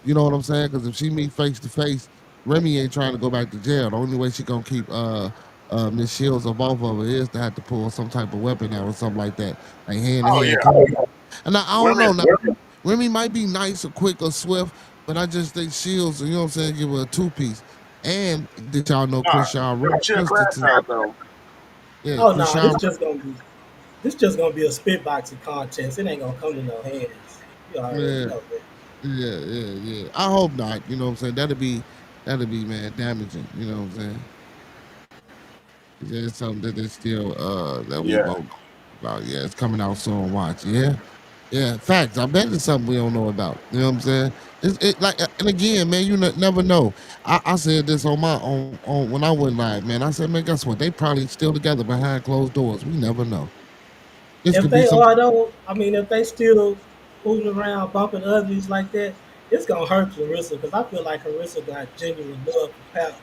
you know what I'm saying? Because if she meet face to face, Remy ain't trying to go back to jail. The only way she gonna keep Miss Shields or both of her is to have to pull some type of weapon out or something like that, like hand to Oh hand. yeah. And I don't Remy know. Now, Remy might be nice or quick or swift, but I just think Shields, you know what I'm saying, give her a two piece. And did y'all know nah, Krishan Ross she'll sister crash to out though. yeah, Oh no, Krishan this just gonna be a spitboxing contest. It ain't gonna come to no hands. You already yeah, know that. yeah. I hope not. You know what I'm saying? That'd be man damaging. You know what I'm saying? It's something that is still that we Yeah. both know about. Yeah, it's coming out soon. Watch. Yeah. Yeah, facts. I bet it's something we don't know about. You know what I'm saying? And again, man, you never know. I said this on when I went live, man. I said, man, guess what? They probably still together behind closed doors. We never know. This If could be they some. are though, I mean, if they still fooling around bumping uglies like that, it's gonna hurt Clarissa because I feel like Clarissa got genuine love for Pap.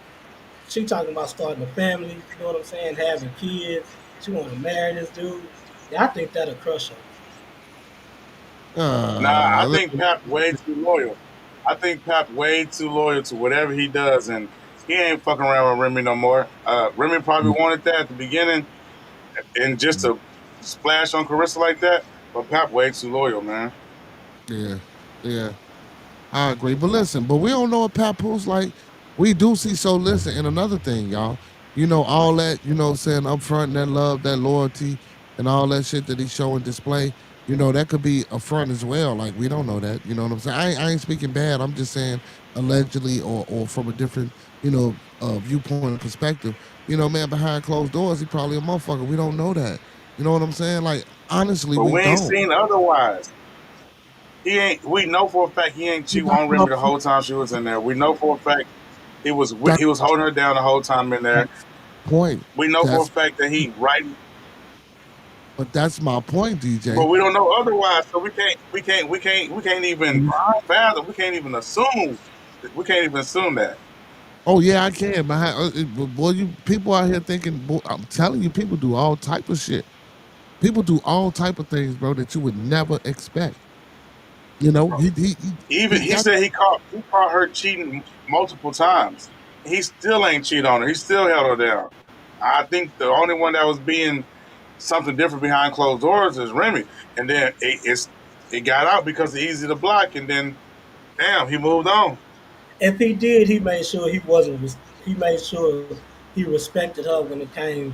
She talking about starting a family. You know what I'm saying? Having kids. She want to marry this dude. Yeah, I think that'll crush her. Nah, I Look, think Pap way too loyal. I think Pap way too loyal to whatever he does, and he ain't fucking around with Remy no more. Remy probably wanted that at the beginning, and just to splash on Carissa like that. But Pap way too loyal, man. yeah, yeah. I agree. But listen, but we don't know what Papoose like. We do see, so listen, and another thing, y'all, all that, saying up front, that love, that loyalty, and all that shit that he show and display, that could be a front as well. Like, we don't know that. You know what I'm saying? I ain't speaking bad. I'm just saying allegedly or from a different, viewpoint and perspective. Man, behind closed doors, he probably a motherfucker. We don't know that. You know what I'm saying? Like, honestly, But we we ain't don't. seen otherwise. He ain't. We know for a fact he ain't We cheating don't on know. Remy the whole time she was in there. We know for a fact That, he was holding her down the whole time in there. that's the point. We know for a That's fact that he right. But that's my point, But DJ. we don't know otherwise, so we can't even fathom. We can't even assume. We can't even assume that. Oh yeah, I can. But boy, you people out here thinking. Boy, I'm telling you, people do all type of shit. People do all type of things, bro, that you would never expect. You know, he Even he got. said he caught her cheating multiple times. He still ain't cheated on her. He still held her down. I think the only one that was being something different behind closed doors is Remy. And then it got out because it's easy to block. And then damn, he moved on. If he did, he made sure he wasn't. He made sure he respected her when it came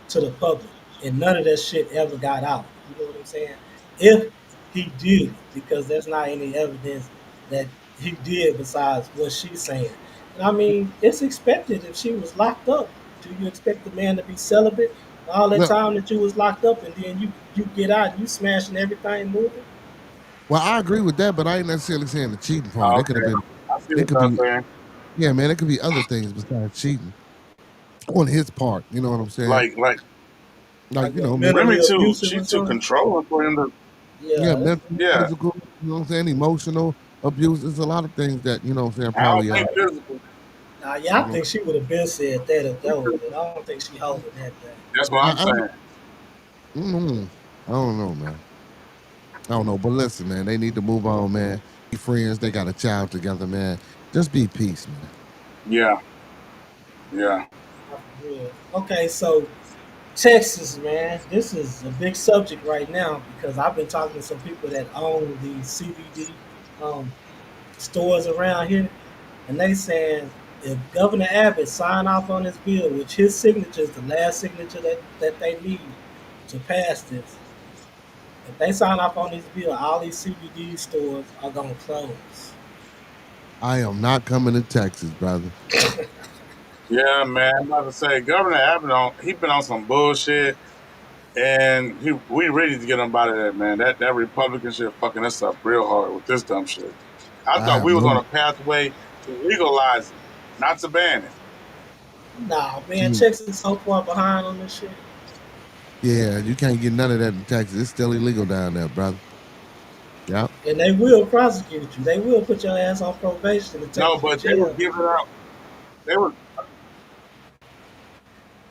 to the public, and none of that shit ever got out. You know what I'm saying? If he did, because there's not any evidence that he did besides what she's saying. And I mean, it's expected if she was locked up. Do you expect the man to be celibate all that Well, time that you was locked up, and then you get out, and you smashing everything moving? well, I agree with that, but I ain't necessarily saying the cheating part. Oh, It could have okay. been. I see It what could y'all be. saying. Yeah, man. It could be other things besides cheating on his part. You know what I'm saying? Like Like Like you a know, mentally Remy too. abusive She or too something? controlling for him to. yeah, Yeah, mental, Yeah, physical. You know what I'm saying? Emotional abuse. There's a lot of things that you know what I'm saying. I don't Probably. think physical. nah, yeah, I think she would have been said that if that was it. I don't think she holding that back. That's what I'm I, saying. mm, I don't know, man. I don't know, but listen, man. They need to move on, man. Be friends. They got a child together, man. Just be peace, man. Yeah, yeah. Not for real. Okay, so Texas, man, this is a big subject right now because I've been talking to some people that own the CBD um, stores around here, and they saying if Governor Abbott sign off on this bill, which his signature is the last signature that they need to pass this, if they sign off on this bill, all these CBD stores are gonna close. I am not coming to Texas, brother. Yeah, man. I'm about to say, Governor Abbott he been on some bullshit, and we ready to get him out of that, man. That Republican shit fucking us up real hard with this dumb shit. I I thought have we was on no. a pathway to legalize it, not to ban it. Nah, man, See, Texas is so far behind on this shit. yeah, you can't get none of that in Texas. It's still illegal down there, brother. Yeah. And they will prosecute you. They will put your ass on probation and take No, you to but they were jail. giving out. They were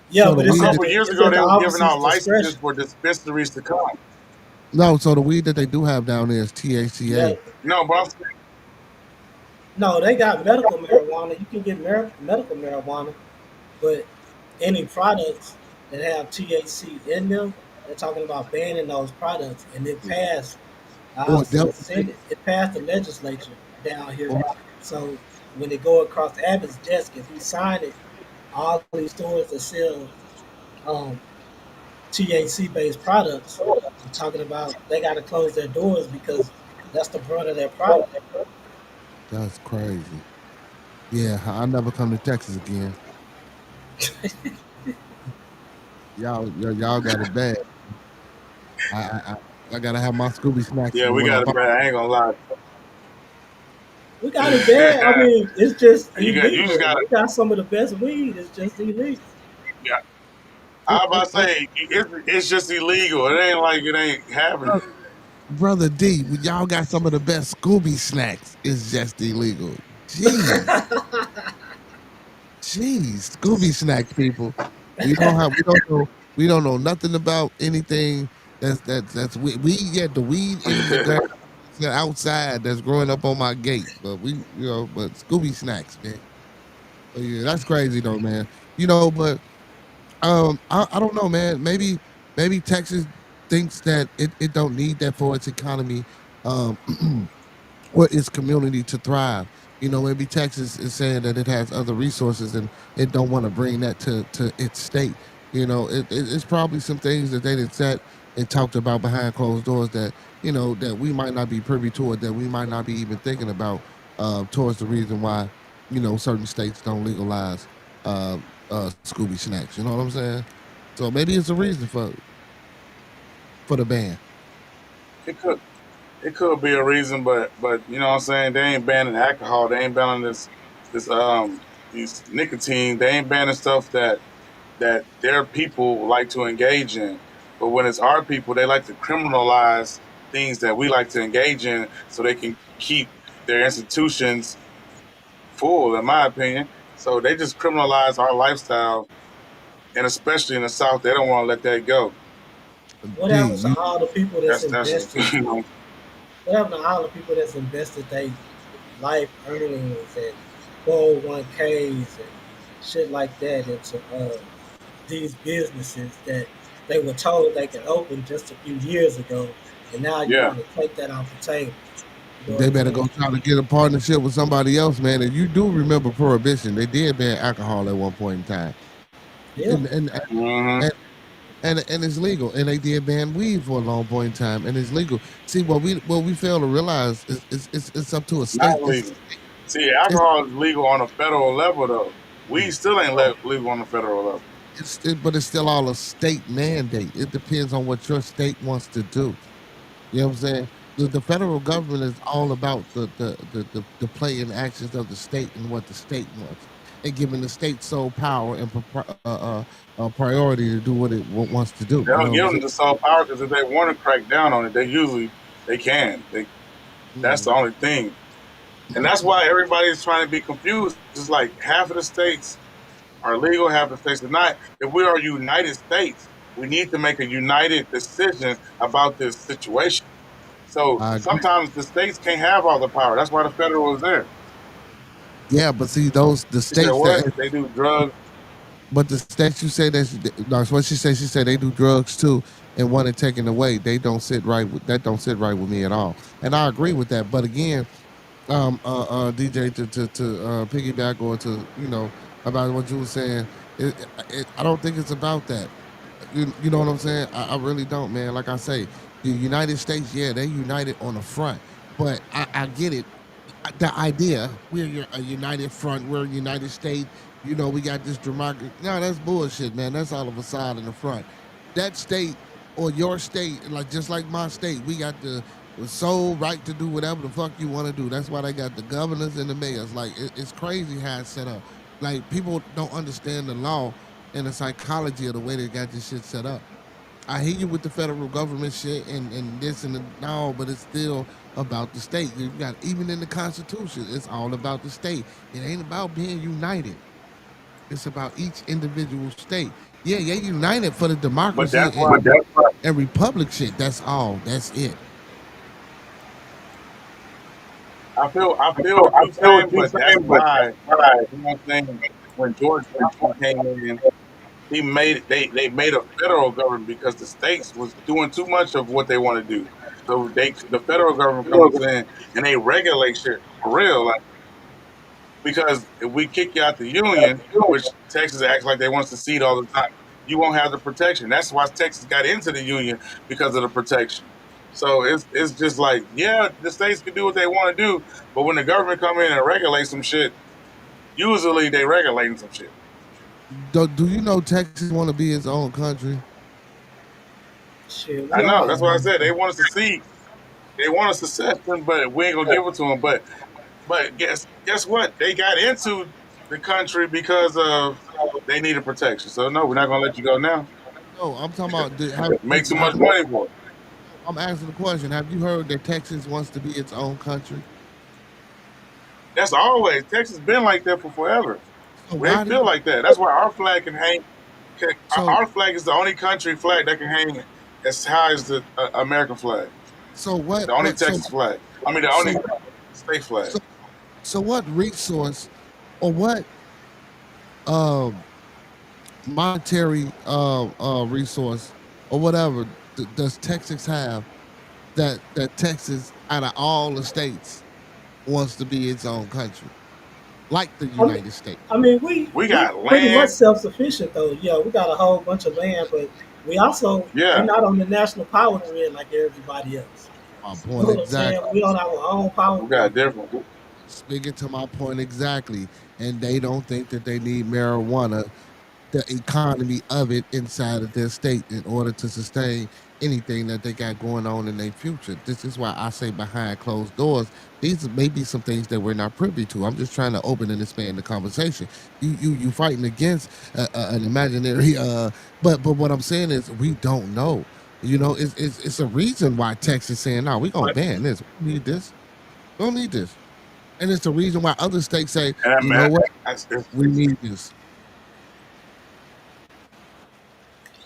Yeah, So the but a weed that couple years it's ago. at They the was giving officer's out licenses discretion. for dispensaries to come. no, so the weed that they do have down there is THCA. Yeah, No, but no, they got medical marijuana. You can get medical marijuana, but any products that have THC in them, they're talking about banning those products. And it passed the Or House and the Delta 8. Senate. It passed the legislature down here. Or, So when they go across Abbott's desk, if he sign it, all these stores that sell um, THC based products are talking about they got to close their doors because that's the brunt of their product. that's crazy. Yeah, I'll never come to Texas again. Y'all got it bad. I I, I, I gotta have my Scooby snacks yeah, for we when I got it pop. bad. I ain't gonna lie. We got it bad. I mean, it's just You just illegal. gotta. We got some of the best weed. It's just illegal. Yeah, I It, was it, about to say it's just illegal. It ain't like it ain't happening. Brother D, y'all got some of the best Scooby snacks. It's just illegal. Jeez, jeez, Scooby snacks, people. We don't know nothing about anything that's we get the weed in the ground outside that's growing up on my gate, but but Scooby snacks, man. But yeah, that's crazy though, man. But I don't know, man. Maybe Texas thinks that it don't need that for its economy. Um, or its community to thrive. Maybe Texas is saying that it has other resources and it don't want to bring that to its state. It's probably some things that they did set and talked about behind closed doors that that we might not be privy to or that we might not be even thinking about towards the reason why certain states don't legalize uh, Scooby snacks. You know what I'm saying? So maybe it's a reason for the ban. It could it could be a reason, but you know what I'm saying. They ain't banning alcohol. They ain't banning this these nicotine. They ain't banning stuff that their people like to engage in. But when it's our people, they like to criminalize things that we like to engage in, so they can keep their institutions full. In my opinion, so they just criminalize our lifestyle, and especially in the South, they don't want to let that go. What D, happens to all the people that's you That's investing? you know what happened to all the people that's invested their life earnings and 401ks and shit like that into these businesses that they were told they could open just a few years ago, and now you Yeah. want to take that off the table. You know what They I'm better saying? go try to get a partnership with somebody else, man. And you do remember prohibition. They did ban alcohol at one point in time. Yeah. And and Hmm. and and it's legal. And they did ban weed for a long point in time, and it's legal. See, what we fail to realize is it's up to a Not state. legal. See, It's alcohol is legal on a federal level though. Weed still ain't no, legal on the federal level. but it's still all a state mandate. It depends on what your state wants to do. You know what I'm saying? The federal government is all about the play and actions of the state and what the state wants, and giving the state sole power and priority to do what it wants to do. They You don't know what give I'm them saying? the sole power because if they want to crack down on it, they can. That's the Mhm. only thing, and that's why everybody's trying to be confused. It's like half of the states are legal, half the states are not. If we are United States, we need to make a united decision about this situation. So I agree. sometimes the states can't have all the power. That's why the federal is there. Yeah, but see the He said, states "What that they do drugs?" but the states you say that's what she said. She said they do drugs too and want it taken away. They don't sit right with that. Don't sit right with me at all. And I agree with that. But again, DJ, to piggyback or to about what you were saying. I don't think it's about that. You know what I'm saying? I really don't, man. Like I say, the United States, yeah, they united on the front, but I get it. The idea we're a united front, we're a United States. We got this democracy. No, that's bullshit, man. That's all of a side in the front. That state or your state, like just like my state, we got the sole right to do whatever the fuck you want to do. That's why they got the governors and the mayors. Like it's crazy how it's set up. Like people don't understand the law and the psychology of the way they got this shit set up. I hear you with the federal government shit and this and no, but it's still about the state. You got even in the Constitution, it's all about the state. It ain't about being united. It's about each individual state. Yeah, yeah, united for the But democracy that's why and republic shit. That's all. That's it. I feel what you're saying, but that's why I'm saying when George Washington came in, they made a federal government because the states was doing too much of what they want to do. So the federal government comes in and they regulate shit for real. Like, because if we kick you out the union, which Texas acts like they want us to secede all the time, you won't have the protection. That's why Texas got into the union because of the protection. So it's just like, yeah, the states can do what they want to do, but when the government come in and regulate some shit, usually they regulating some shit. Do you know Texas want to be its own country? Shit, I we know. all That's what I want. said. They want us to see. They want us to secession, but we ain't gonna give it to them. But guess what? They got into the country because of they needed protection. So no, we're not gonna let you go now. No, I'm talking about. Have Make too have much money for it. I'm asking the question. Have you heard that Texas wants to be its own country? That's always Texas been like that for forever. So They why do feel you? like that. That's why our flag can hang. So Our flag is the only country flag that can hang as high as the American flag. so what The only what so Texas flag. I mean, the so only state flag. so so what resource or what um monetary resource or whatever does Texas have that Texas out of all the states wants to be its own country like the I mean, United States? We we got pretty much land. self sufficient though. Yeah, we got a whole bunch of land, but we Yeah, not on the national power grid like everybody else. My You point know what I'm saying? exactly. We on our own power we grid. got different. Speaking to my point exactly, and they don't think that they need marijuana, the economy of it inside of their state in order to sustain anything that they got going on in their future. This is why I say behind closed doors, these may be some things that we're not privy to. I'm just trying to open and expand the conversation. You fighting against an imaginary, but what I'm saying is we don't know. It's a reason why Texas saying no, we gonna But ban this. We don't need this. We don't need this. And it's the reason why other states say, and I you mean, know what, that's, we need this.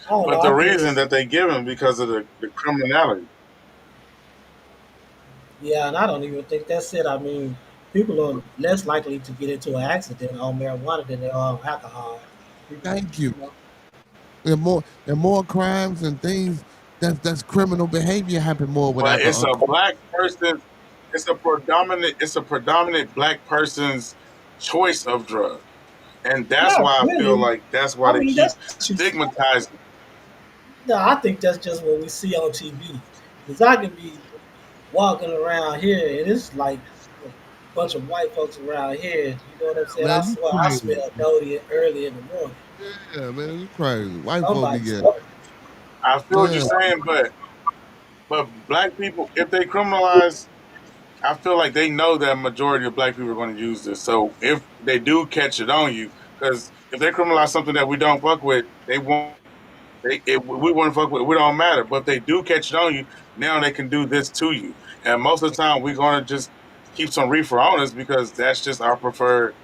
I don't know. but I the reason guess that they give him because of the criminality. Yeah, and I don't even think that's it. I mean, people are less likely to get into an accident on marijuana than they are on alcohol. People, Thank you. you know, And more crimes and things that's criminal behavior happen more with But it's alcohol. a black person. It's a predominant black person's choice of drug, and that's not why I feel really. like that's why I they mean, keep that's what you. stigmatizing. No, I think that's just what we see on TV. Because I can be walking around here and it's like a bunch of white folks around here. You know what I'm saying? I Man, you swear I crazy. smell Dodie early in the morning. Yeah, man, you crazy. White folk be Somebody's getting. smoking. I feel what you're Yeah. saying, but black people, if they criminalize, I feel like they know that a majority of black people are going to use this. So if they do catch it on you, because if they criminalize something that we don't fuck with, they won't. We wouldn't fuck with. We don't matter. But if they do catch it on you, now they can do this to you. And most of the time, we're going to just keep some reefer on us because that's just our preferred,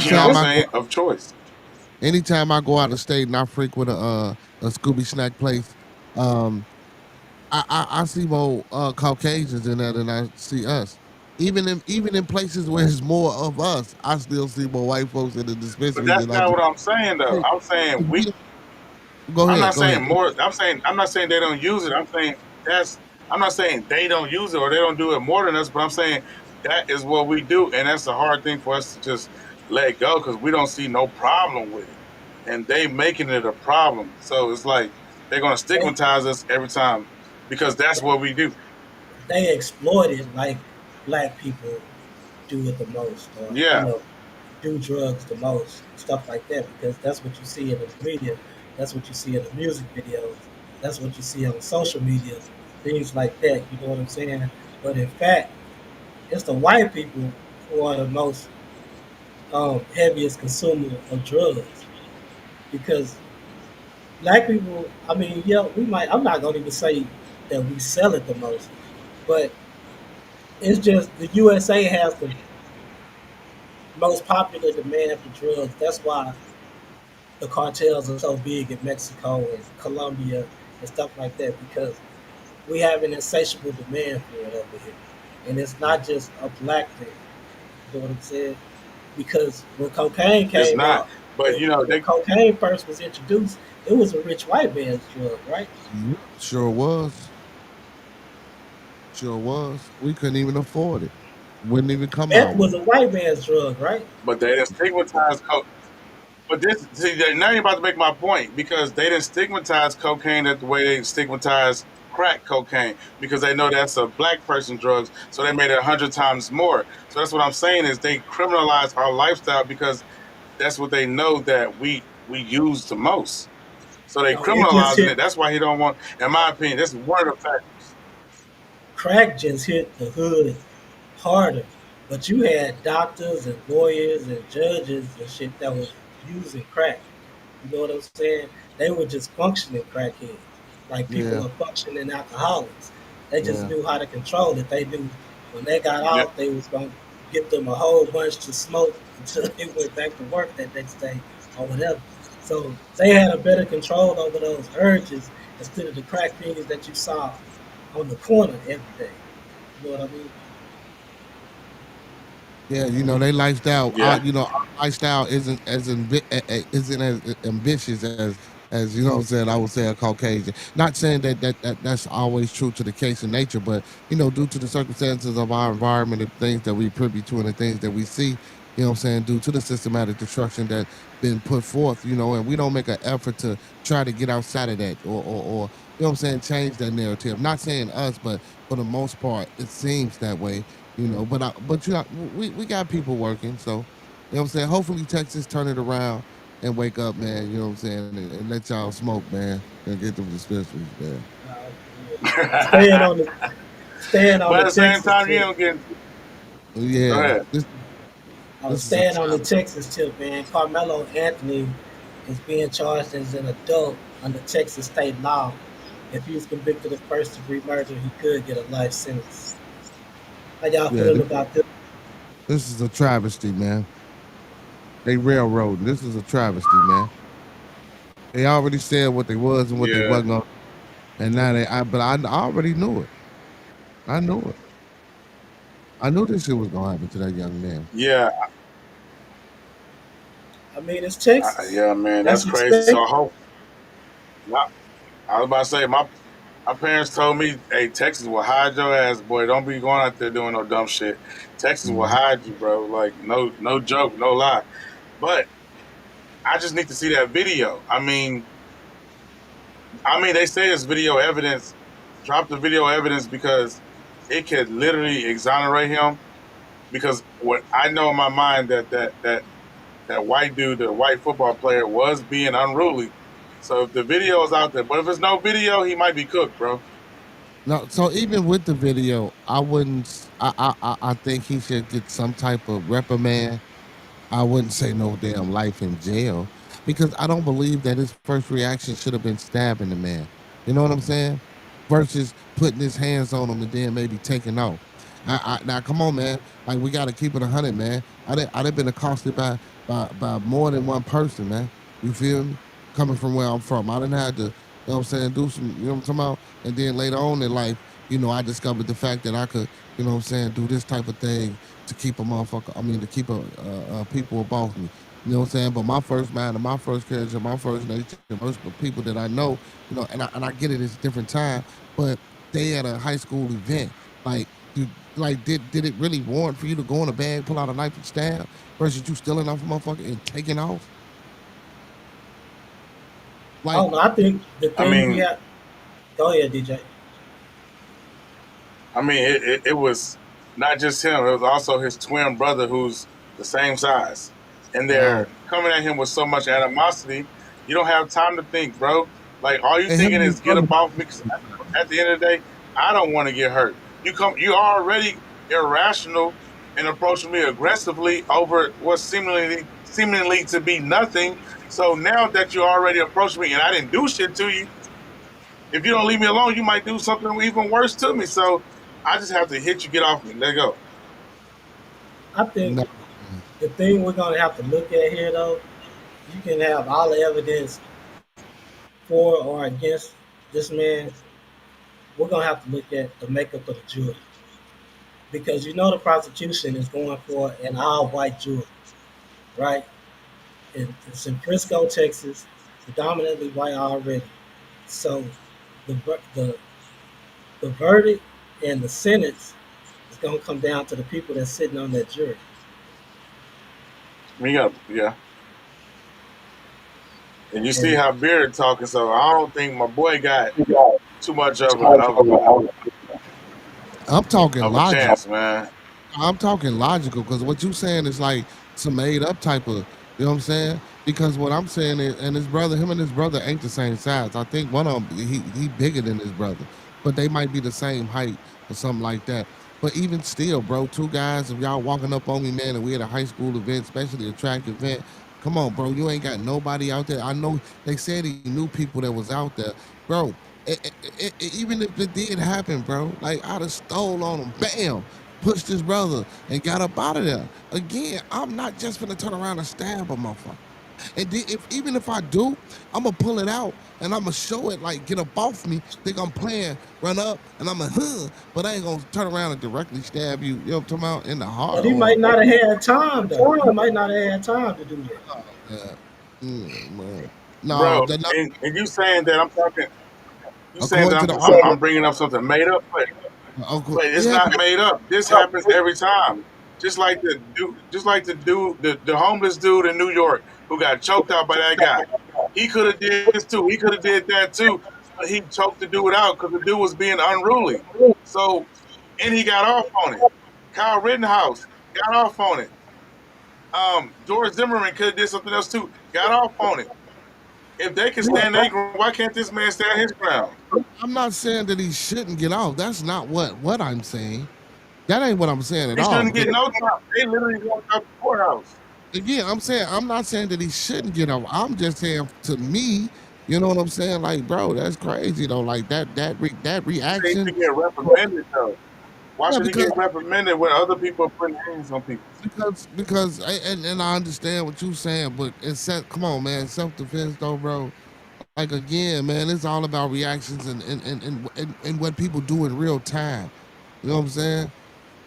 you know what I'm Anytime I go saying, of choice. anytime I go out of state and I frequent a Scooby snack place, um, I see more Caucasians in there than I see us. Even in places where it's more of us, I still see more white folks in the But dispensary that's than I not do. what I'm saying, though. I'm saying we. Go I'm ahead, not go ahead. saying more. I'm saying I'm not saying they don't use it. I'm saying that's. I'm not saying they don't use it or they don't do it more than us. But I'm saying that is what we do, and that's a hard thing for us to just let go because we don't see no problem with it, and they making it a problem. So it's like they're gonna They, stigmatize us every time because that's what we do. they exploit it like black people do it the most, or Yeah, do drugs the most, stuff like that. Because that's what you see in the media, that's what you see in the music videos, that's what you see on social media, things like that. You know what I'm saying? But in fact, it's the white people who are the most heaviest consumer of drugs because black people. I mean, yeah, we might. I'm not gonna even say that we sell it the most, but it's just the USA has the most popular demand for drugs. That's why the cartels are so big in Mexico and Colombia and stuff like that because we have an insatiable demand for it over here, and it's not just a black thing. You know what I'm saying? Because when cocaine it's came not. out, But when, you know when they. cocaine first was introduced, it was a rich white man's drug, right? Yep, sure was. Sure was. We couldn't even afford it. Wouldn't even come Meth out. was a white man's drug, right? But they didn't stigmatize. But this, see, now you're about to make my point because they didn't stigmatize cocaine the way they stigmatize crack cocaine because they know that's a black person drugs, so they made it 100 times more. So that's what I'm saying is they criminalize our lifestyle because that's what they know that we use the most. So they No, it just criminalizing hit it. That's why he don't want. In my opinion, this is one of the factors. crack just hit the hood harder. But you had doctors and lawyers and judges and shit that was using crack. You know what I'm saying? They were just functioning crackheads. Like people Yeah, are functioning alcoholics. They just yeah, knew how to control it. They knew when they got Yeah, off, they was gonna get them a whole bunch to smoke until they went back to work that next day or whatever. So they had a better control over those urges instead of the crack fiends that you saw on the corner every day. You know what I mean? yeah. They lifestyle. yeah. Our lifestyle isn't as ambitious as you know what I'm saying. I would say a Caucasian. Not saying that's always true to the case in nature, but due to the circumstances of our environment and things that we privy to and the things that we see, what I'm saying, due to the systematic destruction that been put forth, and we don't make an effort to try to get outside of that or you know what I'm saying, change that narrative. Not saying us, but for the most part, it seems that way. But we got people working, so what I'm saying. Hopefully, Texas turn it around and wake up, man. You know what I'm saying, and let y'all smoke, man, and get them dispensaries, man. Uh, staying on the staying on But the at the same Texas time, you tip. don't get. Go Yeah, ahead. this is a Staying on the trap. Texas tip, man. Carmelo Anthony is being charged as an adult under Texas state law. If he was convicted of first degree murder, he could get a life sentence. How y'all Yeah, feeling about this? this is a travesty, man. They railroading. This is a travesty, man. They already said what they was and what they Yeah. wasn't gonna, and now but I already knew it. I knew it. I knew this shit was gonna happen to that young man. Yeah, I mean, it's Texas. yeah, man, that's That's crazy. So expected. I hope. I was about to say my parents told me, "Hey, Texas will hide your ass, boy. Don't be going out there doing no dumb shit. Texas will Mhm. hide you, bro. Like no joke, no lie." But I just need to see that video. I mean, they say it's video evidence. Drop the video evidence because it could literally exonerate him. Because what I know in my mind that white dude, the white football player, was being unruly. So if the video is out there, but if there's no video, he might be cooked, bro. No, so even with the video, I wouldn't. I think he should get some type of reprimand. I wouldn't say no damn life in jail because I don't believe that his first reaction should have been stabbing the man. You know what I'm saying? Versus putting his hands on him and then maybe taking off. Now come on, man. Like we got to keep it 100, man. I've been accosted by more than one person, man. You feel me? Coming from where I'm from, I didn't have to. You know what I'm saying? Do some. You know what I'm talking about? And then later on in life, I discovered the fact that I could. You know what I'm saying? Do this type of thing to keep a motherfucker. I mean, to keep people above me. You know what I'm saying? But my first mind and my first character, my first nature, most of the people that I know, and I get it, it's a different time. But they at a high school event, like, you, like, did it really warrant for you to go in a bag, pull out a knife and stab, versus you stealing off a motherfucker and taking off? I Like, don't know. I think the I thing we mean, have. Go ahead, DJ. it was not just him; it was also his twin brother, who's the same size, and wow. they're coming at him with so much animosity. You don't have time to think, bro. Like all you And him thinking and his is get brother. up off me. 'Cause at the end of the day, I don't want to get hurt. You already irrational and approaching me aggressively over what seemingly to be nothing. So now that you already approached me and I didn't do shit to you, if you don't leave me alone, you might do something even worse to me. So I just have to hit you, get off me, let go. I think No, the thing we're gonna have to look at here, though, you can have all the evidence for or against this man. We're gonna have to look at the makeup of the jury because the prosecution is going for an all-white jury, right? It's in Frisco, Texas, predominantly white already. So the the the verdict and the sentence is gonna come down to the people that's sitting on that jury. Yeah. And you see And how Beard talking, so I don't think my boy got too much I'm talking of a logic. chance, man. I'm talking logical because what you saying is like some made up type of, you know what I'm saying? Because what I'm saying is, and his brother, him and his brother ain't the same size. I think one of them he bigger than his brother, but they might be the same height or something like that. But even still, bro, two guys, if y'all walking up on me, man, and we at a high school event, especially a track event, come on, bro, you ain't got nobody out there. I know they said he knew people that was out there, bro. Even if it did happen, bro, like I'd have stole on him, bam, pushed his brother and got up out of there. Again, I'm not just gonna turn around and stab a motherfucker. And then even if I do, I'm gonna pull it out and I'm gonna show it like get up off me. Think I'm playing, run up, and I'm but I ain't gonna turn around and directly stab you. You know what I'm talking about in the heart but he or might not have had time though. He might not have had time to do that. uh, man. No, Bro, they're not. and you saying that I'm talking, you saying According that to the I'm bringing up something made up, but it's yeah, not made up. This happens every time. Just like the homeless dude in New York who got choked out by that guy. He could have did this too. He could have did that too. But he choked the dude out because the dude was being unruly. So, and he got off on it. Kyle Rittenhouse got off on it. George Zimmerman could have did something else too. Got off on it. If they can stand their ground, why can't this man stand his ground? I'm not saying that he shouldn't get off. That's not what I'm saying. That ain't what I'm saying at He all. shouldn't Because get no time. They literally walked out the courthouse. again, I'm not saying that he shouldn't get off. I'm just saying to me, you know what I'm saying? Like, bro, that's crazy though. Like that He reaction. should get reprimanded though. Why Yeah, should he because get reprimanded when other people are putting hands on people? and I understand what you're saying, but come on, man, self defense though, bro. Like again, man, it's all about reactions and what people do in real time. You know what I'm saying?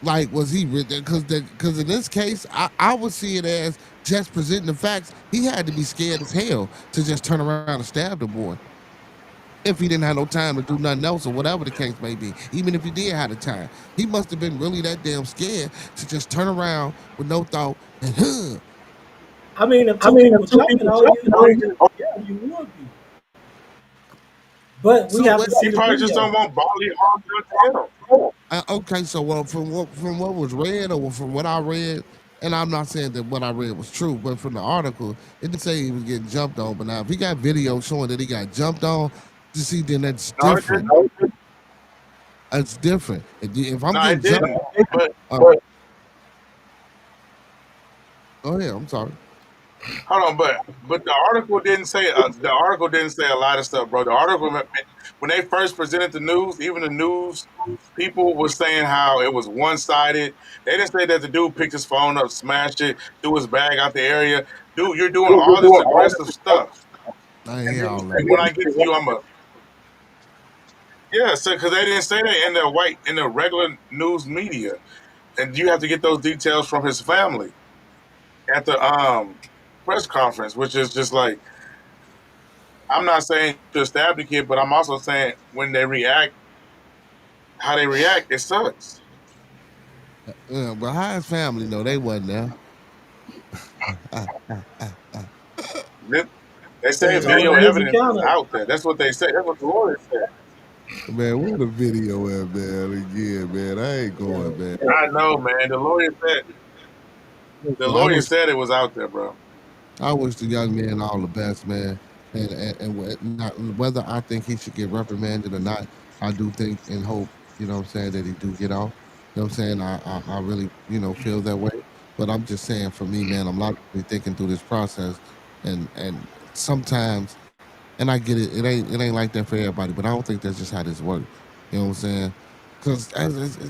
Like, was he because in this case, I would see it as just presenting the facts. He had to be scared as hell to just turn around and stab the boy if he didn't have no time to do nothing else or whatever the case may be. Even if he did have the time, he must have been really that damn scared to just turn around with no thought and I mean, if two people jumping on you, yeah, you would be. But we So have what? to see He the probably just don't video. want bodily harm done to him. Okay, so from what was read or from what I read, and I'm not saying that what I read was true, but from the article, it didn't say he was getting jumped on. But now, if he got video showing that he got jumped on, you see, then that's No, it different. didn't. It's different. If I'm No, getting it jumped, didn't. But uh, go ahead. I'm sorry. hold on, but the article didn't say a lot of stuff, bro. The article, when they first presented the news, even the news people were saying how it was one sided. They didn't say that the dude picked his phone up, smashed it, threw his bag out the area. Dude, you're doing all this aggressive stuff, I ain't and hear then all that. when I get to you, I'm a yeah. So because they didn't say that in the regular news media, and you have to get those details from his family at the press conference, which is just like I'm not saying to stab the kid, but I'm also saying when they react, how they react, it sucks. But how his family know they wasn't there? They They say told video on his evidence is encounter. out there. That's what they say. That's what the lawyer said. Man, where the video at, man? Again, man, I ain't Yeah. going, man. I know, man. The I lawyer wish said it was out there, bro. I wish the young man all the best, man. Whether I think he should get reprimanded or not, I do think and hope, you know what I'm saying, that he do get off. You know what I'm saying? I really, feel that way. But I'm just saying for me, man, I'm logically thinking through this process and sometimes and I get it, it ain't like that for everybody, but I don't think that's just how this works. You know what I'm saying? Because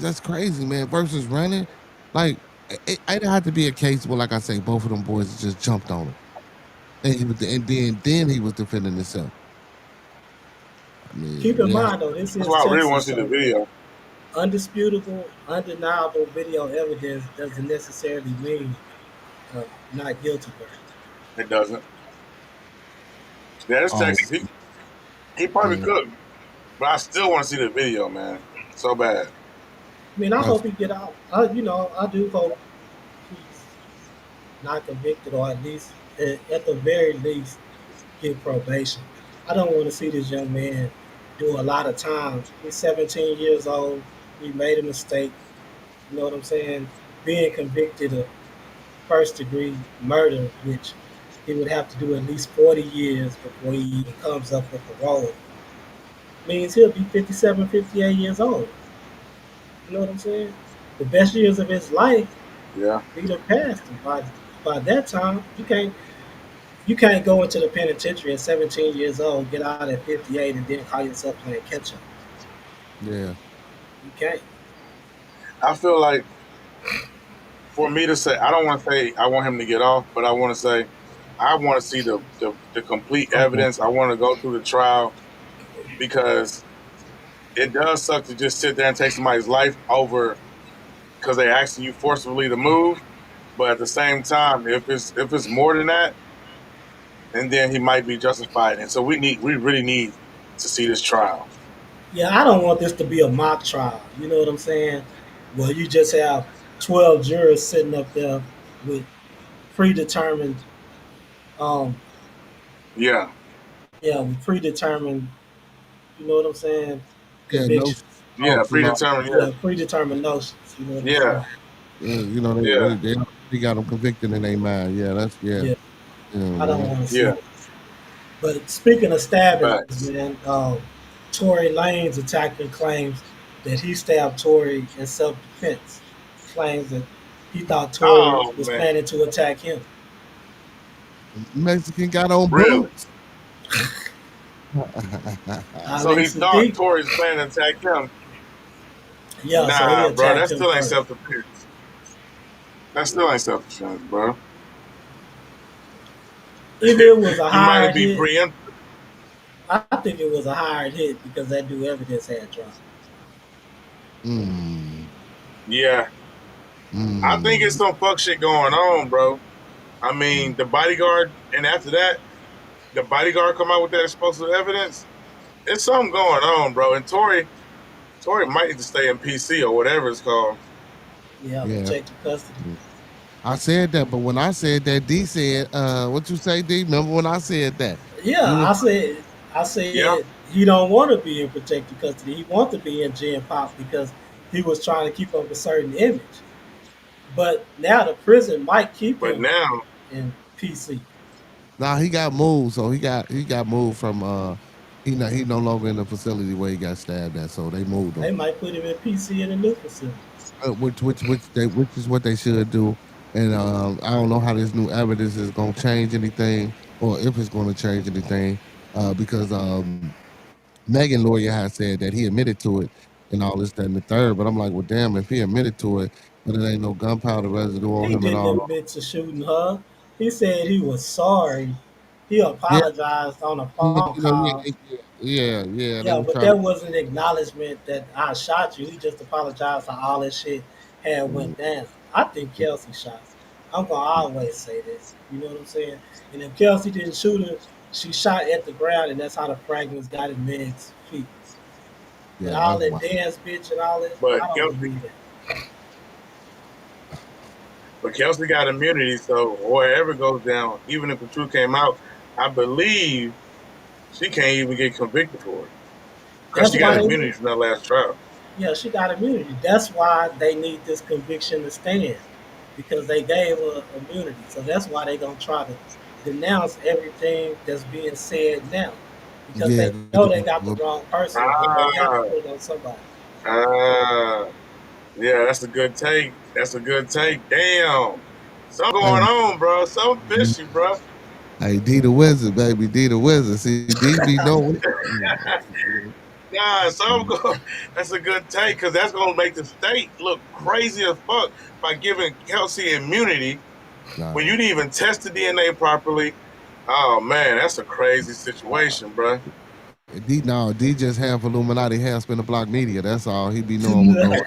that's crazy, man. Versus running, like it had to be a case where, like I say, both of them boys just jumped on him, and then he was defending himself. I Keep mean, in yeah, mind though, this That's is why I really want Texas, to see the so video. undisputable, undeniable video evidence doesn't necessarily mean not guilty verdict. It doesn't. Yeah, it's oh, Texas. He probably yeah, could, but I still want to see the video, man. So bad. I mean, I that's, hope he get out. I do hope he's not convicted, or at least, at the very least, get probation. I don't want to see this young man do a lot of time. He's 17 years old. He made a mistake. You know what I'm saying? Being convicted of first degree murder, which he would have to do at least 40 years before he even comes up with parole, means he'll be 57, 58 years old. You know what I'm saying? The best years of his life, Yeah. he'd have passed him. By that time, you can't go into the penitentiary at 17 years old, get out at 58, and then call yourself playing catch up. yeah. You can't. I feel like for me to say, I don't want to say I want him to get off, but I want to say I want to see the complete Okay. evidence. I want to go through the trial because it does suck to just sit there and take somebody's life over because they're asking you forcibly to move. But at the same time, if it's more than that, and then he might be justified. And so we really need to see this trial. Yeah, I don't want this to be a mock trial. You know what I'm saying? Well, you just have 12 jurors sitting up there with predetermined, um, Yeah, yeah, with predetermined, you know what I'm saying, Yeah, no convictions. yeah, thoughts and all. predetermined. Yeah, predetermined notions. You know what I'm Yeah, saying? yeah, They got them convicted in their mind. Yeah, that's yeah. Yeah, Yeah, I don't man. want to see yeah. this. But speaking of stabbings, Facts. man, Tory Lanez attacker claims that he stabbed Tory in self-defense. Claims that he thought Tory Oh was man, planning to attack him. Mexican got on really? boots. So Ali he thought Sadiq. Tory's plan to attack him. Yeah, so he Nah, bro, attacked that him still ain't first. self defense. That still ain't self defense, bro. Either it was a You might hired be hit. preemptive. I think it was a hired hit because that dude evidence had dropped. mm. Yeah, I think it's Mm. some fuck shit going on, bro. I mean, the bodyguard, and after that, the bodyguard come out with that explosive evidence. It's something going on, bro. And Tory might need to stay in PC or whatever it's called. Yeah, Yeah. protective custody. I said that, but when I said that, D said, what you say, D? Remember when I said that? Yeah, You was I Yeah, said he don't want to be in protective custody. He want to be in Gen Pop because he was trying to keep up a certain image. But now the prison might keep but him now, in PC. nah, he got moved, so he got moved from he no longer in the facility where he got stabbed at, so they moved him. They might put him in PC in a new facility. Which is what they should do. And I don't know how this new evidence is gonna change anything, or if it's gonna change anything, because Megan lawyer has said that he admitted to it and all this, that, and the third. But I'm like, well, damn, if he admitted to it, but it ain't no gunpowder residue on He him at didn't all. admit to shooting her. He said he was sorry. He Yeah, apologized on a phone yeah, call. yeah. They Yeah, was but trying that was an acknowledgement that I shot you. He just apologized for all that shit had to. went down. I think Kelsey shot him. I'm gonna always say that. You know what I'm saying? And if Kelsey didn't shoot her, she shot at the ground, and that's how the fragments got in Meg's feet. But Yeah, all that's that why. dance, bitch, and all that, but I don't Kelsey, believe that. but Kelsey got immunity, so whatever goes down, even if the truth came out, I believe she can't even get convicted for it because That's she why got they immunity need. from that last trial. Yeah, she got immunity. That's why they need this conviction to stand because they gave her immunity. So that's why they gonna try to denounce everything that's being said now because Yeah, they know they got the wrong person, but they got to Ah, put it on somebody. ah, yeah, that's a good take. That's a good take. Damn, something hey, going on, bro. Something fishy, bro. hey, D the Wizard, baby, D the Wizard. See, D be knowing. Nah, something going. That's a good take because that's gonna make the state look crazy as fuck by giving Kelsey immunity when Nah, you didn't even test the DNA properly. Oh man, that's a crazy situation, bro. D, no, D just half Illuminati, half spin the block media. That's all. He be knowing what's going.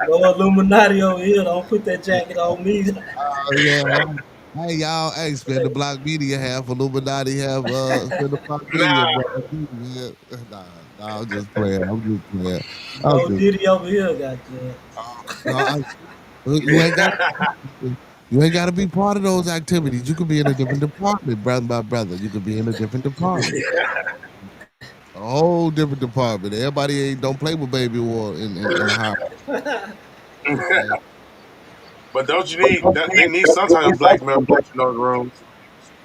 No Illuminati over here. Don't put that jacket on me. Yeah, right. Hey y'all, hey, spin the block media, half Illuminati, half spin the block media, Nah, bro. Yeah. Nah, I'm just playing. I'm just playing. I'm No just. Diddy over here, goddamn. No, you ain't got. You ain't got to be part of those activities. You could be in a different department, brother, my brother. You could be in a different department, a whole different department. Everybody ain't don't play with baby war in the house. Man. but don't you need that? They need some type of blackmail books in those rooms.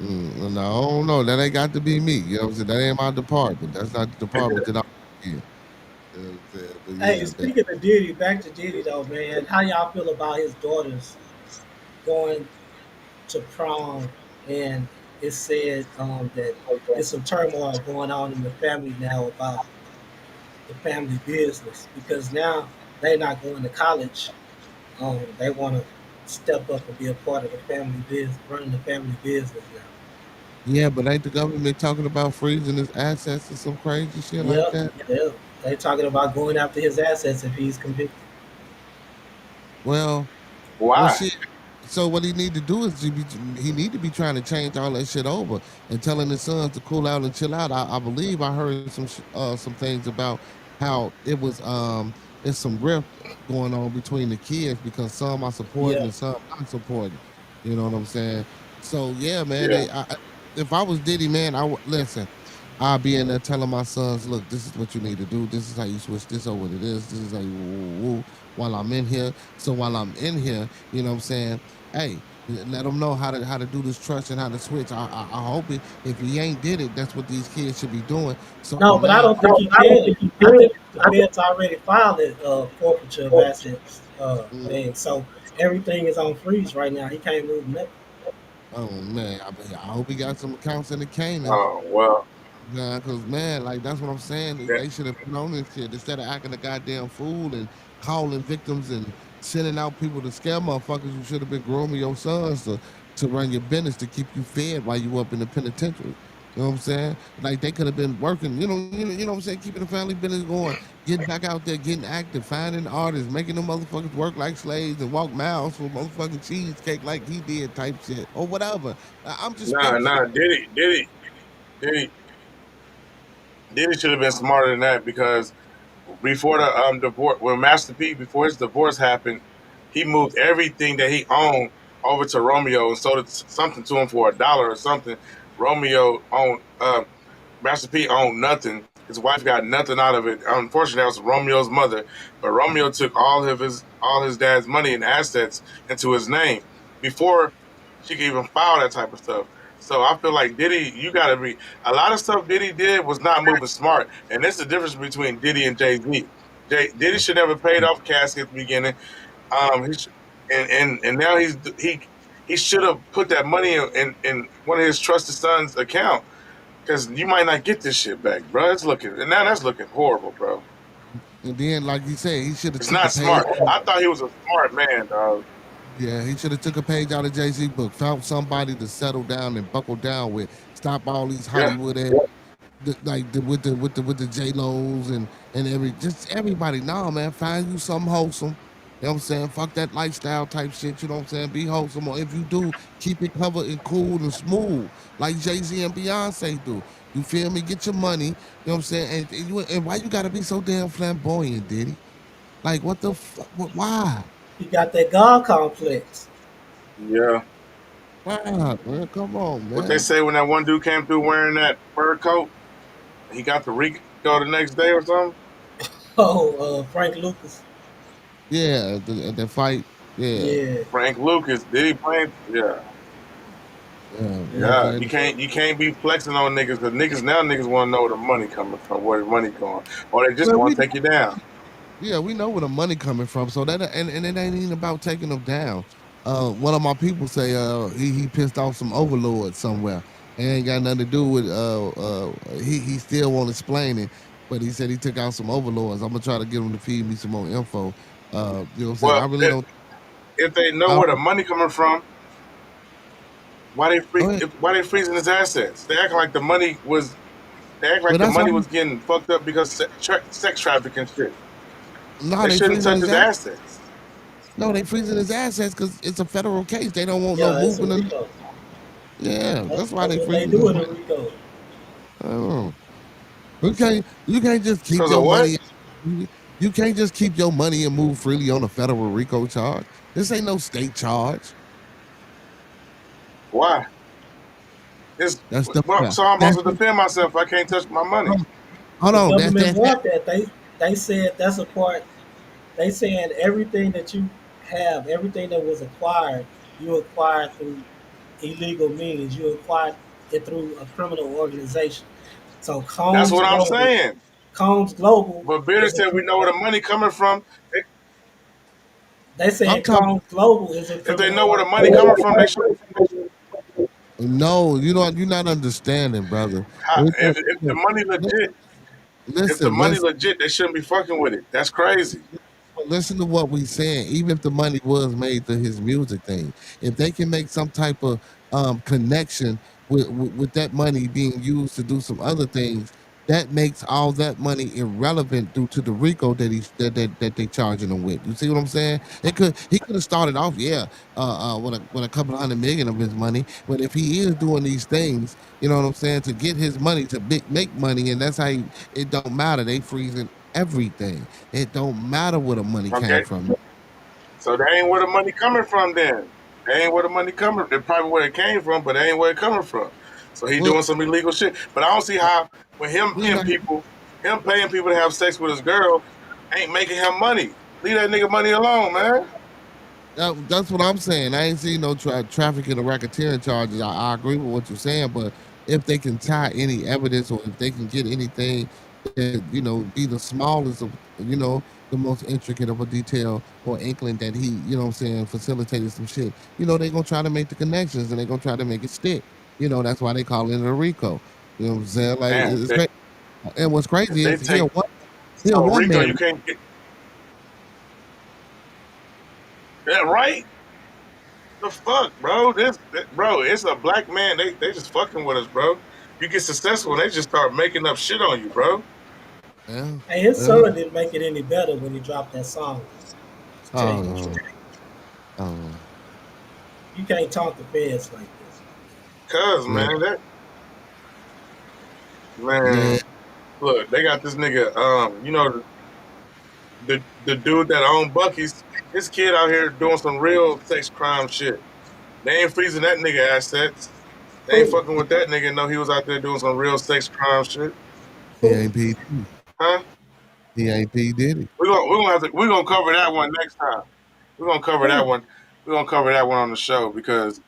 No, I don't know. That ain't got to be me. You know what I'm saying? That ain't my department. That's not the department that I'm in. You know what I'm saying? But Hey, yeah, that, speaking of Diddy, back to Diddy though, man. How y'all feel about his daughters going to prom, and it said that there's some turmoil going on in the family now about the family business because now they're not going to college. They want to step up and be a part of the family business, running the family business now. yeah, but ain't the government talking about freezing his assets and some crazy shit like Yep, that? yep. They're talking about going after his assets if he's convicted. Well, well, Why? shit. So what he need to do is he need to be trying to change all that shit over and telling his sons to cool out and chill out. I believe I heard some things about how it was it's some rift going on between the kids because some are supporting Yeah. and some not supporting. You know what I'm saying? So yeah, man. Yeah, If I was Diddy, man, I would listen. I'll be in there telling my sons, look, this is what you need to do. This is how you switch this over to this. This is how you while I'm in here. So while I'm in here, you know what I'm saying? Hey, let them know how to do this trust and how to switch. I hope it, if he ain't did it, that's what these kids should be doing. So No, but I now, don't think he can. I think the feds already filed a forfeiture of assets mm, thing. So everything is on freeze right now. He can't move nothing. oh man, I hope he got some accounts in the Caymans. oh well. Nah, cause man, like that's what I'm saying. That, They should have put on this shit instead of acting a goddamn fool and calling victims and sending out people to scare motherfuckers. You should have been grooming your sons to run your business to keep you fed while you up in the penitentiary. You know what I'm saying? Like they could have been working, you know what I'm saying, keeping the family business going, getting back out there, getting active, finding artists, making them motherfuckers work like slaves and walk miles for motherfucking cheesecake like he did type shit or whatever. I'm just Nah, speculating. nah. Diddy, Diddy should have been smarter than that because before the divorce, when Master P before his divorce happened, he moved everything that he owned over to Romeo and sold something to him for $1 or something. Romeo owned Master P owned nothing. His wife got nothing out of it. Unfortunately, that was Romeo's mother. But Romeo took all his dad's money and assets into his name before she could even file that type of stuff. So I feel like Diddy, you gotta be a lot of stuff Diddy did was not moving smart, and this is the difference between Diddy and Jay Z. Diddy should never paid off Casket at the beginning. He sh- and now he should have put that money in one of his trusted sons' account because you might not get this shit back, bro. It's looking and now that's looking horrible, bro. And then, like you said, he should have It's took a not page. smart. I thought he was a smart man, dog. Yeah, he should have took a page out of Jay-Z book, found somebody to settle down and buckle down with, stop all these Yeah, Hollywood ass, with the J Lo's and just everybody. Nah, man, find you something wholesome. You know what I'm saying? Fuck that lifestyle type shit. You know what I'm saying? Be wholesome, or if you do, keep it covered and cool and smooth, like Jay Z and Beyonce do. You feel me? Get your money. You know what I'm saying? And why you gotta be so damn flamboyant, Diddy? Like what the fuck? Why? He got that God complex. yeah. Why, man? Come on, What they man. say when that one dude came through wearing that fur coat, he got the Rico the next day or something. Oh, Frank Lucas. Yeah, the fight. Yeah, Yeah, Frank Lucas, did he play? Yeah. yeah. You know what I'm Yeah, saying? you can't be flexing on niggas because niggas want to know where the money coming from, where the money going, or they just Well, want to take you down. yeah, we know where the money coming from. So that and it ain't even about taking them down. One of my people say he pissed off some overlords somewhere. It ain't got nothing to do with he still won't explain it, but he said he took out some overlords. I'm gonna try to get him to feed me some more info. You know what I'm saying? Well, I really don't. if they know I where the don't money coming from, go ahead. why they freezing his assets? They act like the money was they act Well, like the that's why. money was getting fucked up because sex trafficking shit. No, They they shouldn't freezing touch his his ass. assets. No, they freezing his assets because it's a federal case. They don't want no yeah, it's a movement. Rico. Yeah, that's why That's they what they freezing do his in a money. Rico. Oh. You can't just keep Because of your what? money. You can't just keep your money and move freely on a federal RICO charge. This ain't no state charge. Why? It's That's the well, so I'm that's supposed to defend myself. I can't touch my money. hold The on. government That want that. They said that's a part. They saying everything that you have, everything that was acquired, you acquired through illegal means. You acquired it through a criminal organization. So That's what I'm saying. Combs Global But Bitter is a. said we know where the money coming from. They I'm saying talking. Combs Global is a If they criminal know where the money organization. coming from, they should. No, you're not understanding, brother. If the money legit, if the Listen, money listen. legit, they shouldn't be fucking with it. That's crazy. Listen to what we saying. Even if the money was made to his music thing, if they can make some type of connection with that money being used to do some other things, that makes all that money irrelevant due to the RICO that they charging him with. You see what I'm saying? He could have started off, yeah, with a couple of 100 million of his money, but if he is doing these things, you know what I'm saying, to get his money to make money, and that's how it don't matter. They freezing everything. It don't matter where the money came Okay, from. so they ain't where the money coming from. Then they ain't where the money coming. They probably where it came from, but they ain't where it coming from. So he Well, doing some illegal shit. But I don't see how when we're not, him paying people to have sex with his girl, ain't making him money. Leave that nigga money alone, man. that's what I'm saying. I ain't seen no trafficking or racketeering charges. I agree with what you're saying, but if they can tie any evidence or if they can get anything that be the smallest of the most intricate of a detail or inkling that he facilitated some shit, they're gonna try to make the connections and they're gonna try to make it stick. That's why they call it a RICO. You know what I'm saying? Like Damn, it's great. And what's if crazy they is take he a so one Rico, man. you can't get that right. The fuck, bro? Bro, it's a black man. They just fucking with us, bro. you get successful and they just start making up shit on you, bro. Yeah. Hey, his Yeah. son didn't make it any better when he dropped that song. To tell you the Oh, truth, oh, you can't talk to feds like this. Cause man. man, that Yeah, man, look, they got this nigga, you know, the dude that owned Bucky's, his kid out here doing some real sex crime shit. They ain't freezing that nigga assets. They ain't Who? fucking with that nigga. No, he was out there doing some real sex crime shit, he Who? ain't P. Diddy. huh? He ain't P. Diddy. We're gonna cover that one next time. We're gonna cover that Who? one. We're gonna cover that one on the show because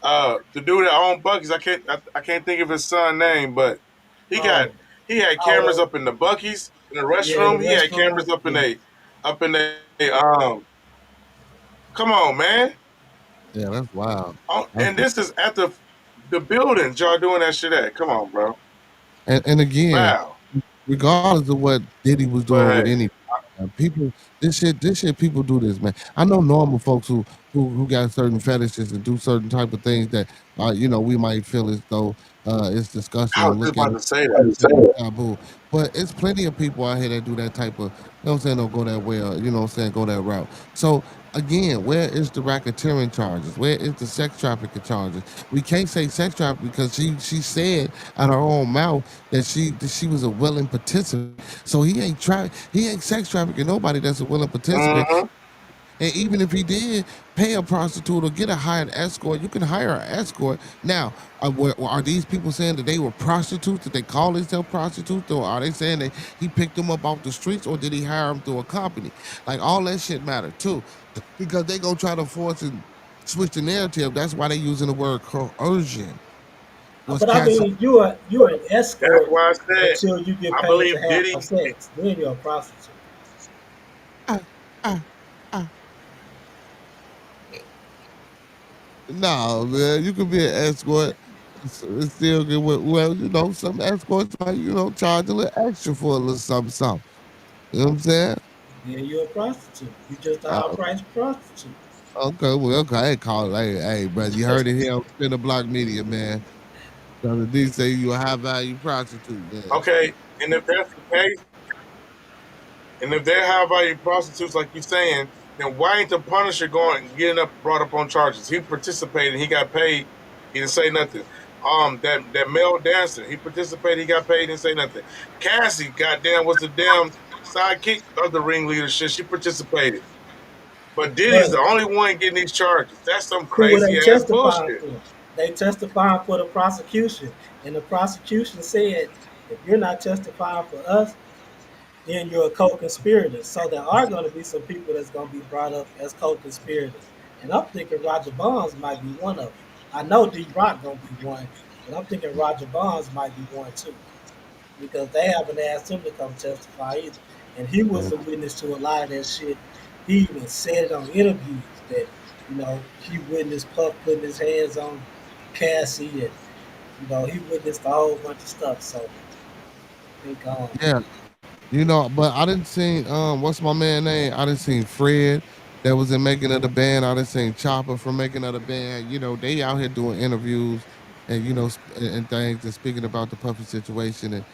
the dude that owned Bucky's, I can't think of his son name, but he got Oh, he had cameras oh, up in the Bucky's in the yeah, in the restroom. He had cameras restroom. Yeah. up in a come on, man. Yeah, that's wild. Oh, That's, and this is at the building y'all doing that shit at. Come on, bro. and again, Wow. regardless of what Diddy was But doing with hey, any people, this shit, people do this, man. I know normal folks who got certain fetishes and do certain type of things that we might feel as though it's disgusting I or was just look at about it to say that. as taboo. But it's plenty of people out here that do that type of, what I'm saying, don't go that way, or, what I'm saying, go that route. So again, where is the racketeering charges? Where is the sex trafficking charges? We can't say sex trafficking because she said out her own mouth that she was a willing participant. So he ain't sex trafficking nobody that's a willing participant. Mm-hmm. And even if he did pay a prostitute or get a hired escort, you can hire an escort. Now, are these people saying that they were prostitutes? Did they call themselves prostitutes? Or are they saying that he picked them up off the streets, or did he hire them through a company? Like, all that shit matter too. Because they gonna try to force and switch the narrative. That's why they using the word coercion. Was But I Cassie mean, you're an That's escort why I said until you get I paid to believe have Diddy. sex. Then you're a prostitute. ah, ah, ah. No, man, you could be an escort and still get well, some escorts might, charge a little extra for a little something, something. You know what I'm saying? Then you're a prostitute. You just a high Uh, price prostitute. okay, well, okay, I ain't call it. Hey, brother, you heard it here on Spin the Block Media, man. Brother D say you a high value prostitute, man. Okay, and if that's the case, and if they're high value prostitutes like you saying, then why ain't the Punisher going getting up brought up on charges? He participated. He got paid. He didn't say nothing. That male dancer, he participated. He got paid. He didn't say nothing. Cassie, goddamn, was the damn sidekick of the ringleader shit. She participated. But Diddy's But the only one getting these charges. That's some who were crazy they ass testifying bullshit. for? They testifying for the prosecution. And the prosecution said, if you're not testifying for us, then you're a co-conspirator. So there are going to be some people that's going to be brought up as co-conspirators. And I'm thinking Roger Bonds might be one of them. I know D-Rock going to be one, but I'm thinking Roger Bonds might be one too, because they haven't asked him to come testify either. And he was a witness to a lot of that shit. He even said it on interviews that, he witnessed Puff putting his hands on Cassie, and he witnessed a whole bunch of stuff. So I think Yeah, but I didn't see what's my man name? I didn't see Fred that was in making of the band. I didn't see Chopper from making of the band. They out here doing interviews and and things and speaking about the Puffy situation and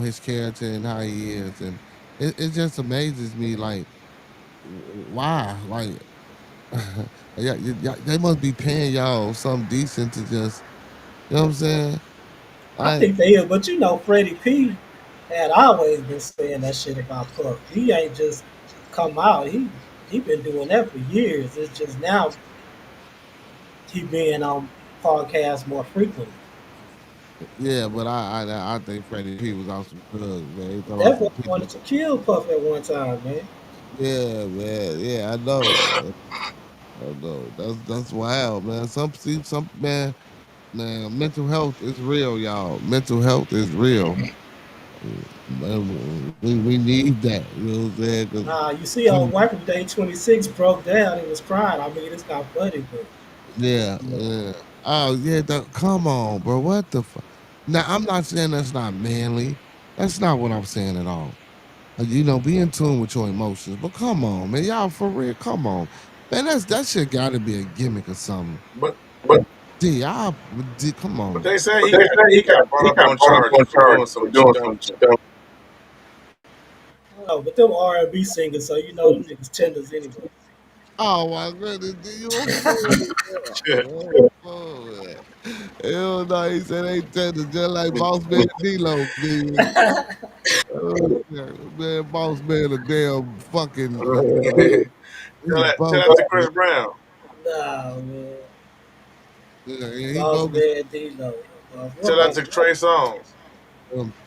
his character and how he is, and it just amazes me, like, why, like, yeah, yeah, they must be paying y'all something decent to just, you know what I'm saying, I like. think they is, but Freddie P had always been saying that shit about Puff. He ain't just come out. He been doing that for years. It's just now he being on podcasts more frequently. Yeah, but I think Freddie P was on some drugs, man. He thought on That boy some people. wanted to kill Puff at one time, man. Yeah, man. Yeah, I know, man. I know. That's wild, man. Some man. Mental health is real, y'all. Mental health is real. Man, we need that. You know what I'm saying? 'Cause Nah, you see, old Michael Day 26 broke down. He was crying. I mean, it's not funny, but yeah, you know, yeah. Oh yeah, come on, bro. What the fuck? Now I'm not saying that's not manly. That's not what I'm saying at all. Be in tune with your emotions. But come on, man, y'all for real. Come on, man. That shit got to be a gimmick or something. But But Come But on. they say But they say he got he brought up got on brought up on charges for doing charges for some doing dumb some shit. dumb. Oh, but them R&B singers, so you know them niggas tenders anyway. Oh my goodness, you fool. Shit. Oh, man. Hell no, he said they tender just like Bossman D-Low, man. Oh, yeah. Man, Bossman a damn fucking he Tell bogus. that to Chris Brown. Nah, man. Yeah, he Boss bogus. man D-Lo. What Tell that about to Trey Songz.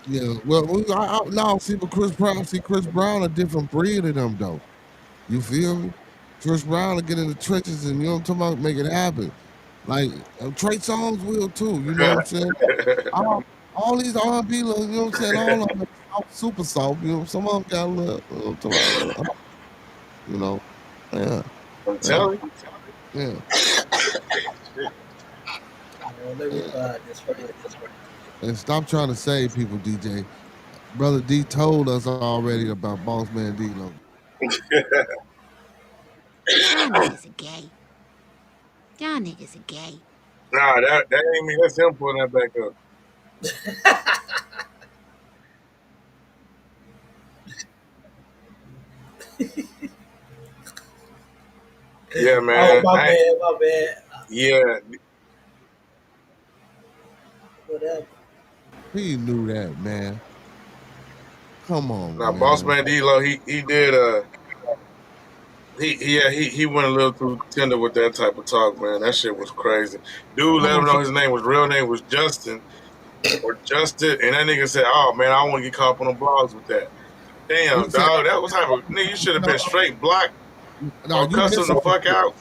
Yeah, well, no, see, but Chris Brown a different breed of them though. You feel me? Chris Brown will get in the trenches and you know what I'm talking about, make it happen. Like Trey Songz will too. You know what I'm saying? All these R&B, you know what I'm saying? All of them soft, super soft. You know, some of them got a little, you know, what I'm talking about, a little, you know, yeah, I'm yeah, telling you. yeah. Shit. let me Yeah. find this right. And stop trying to save people, DJ. Brother D told us already about Boss Man D-Lo. Y'all niggas are gay. Y'all niggas are gay. Nah, that ain't me. That's him pulling that back up. Yeah, Oh, man. my bad, my bad. Yeah. Whatever. He knew that, man. Come on, Now, Boss man. Man D-Lo, he did he went a little too tender with that type of talk, man. That shit was crazy. Dude Come let on, him know his real name was Justin or Justin, and that nigga said, "Oh man, I don't want to get caught up on the blogs with that." he Damn, said, dog, that was type of nigga. You should have no, been straight blocked no, or you cuss him the missing some fuck shit. out.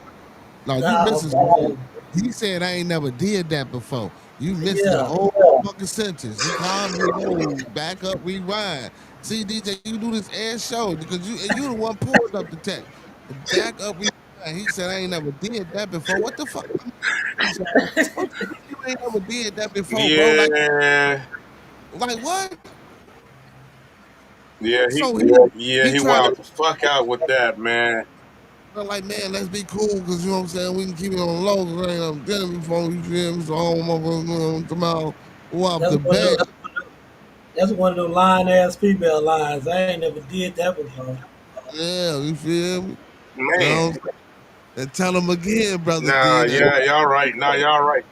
No, you Nah, missing some shit. man. He said I ain't never did that before. You missed the Yeah. whole fucking sentence. He called me, oh, back up, rewind. See, DJ, you do this ass show because you the one pulled up the text. Back up, rewind. He said I ain't never did that before. What the fuck? He said, what you mean you ain't never did that before, bro? Yeah, Like what? yeah, So yeah, he he tried to wowed the fuck out with that, man. like, man, let's be cool, cause you know what I'm saying. We can keep it on the low, cause I ain't never did it before. You feel me? So I don't motherfuckers, you know, tomorrow whoop That's the one of bed. them, that's one of them lying ass female lines. I ain't never did that before. Yeah, you feel me? Man, No, and tell him again, brother nah, D. That yeah, y'all right. Nah, y'all right.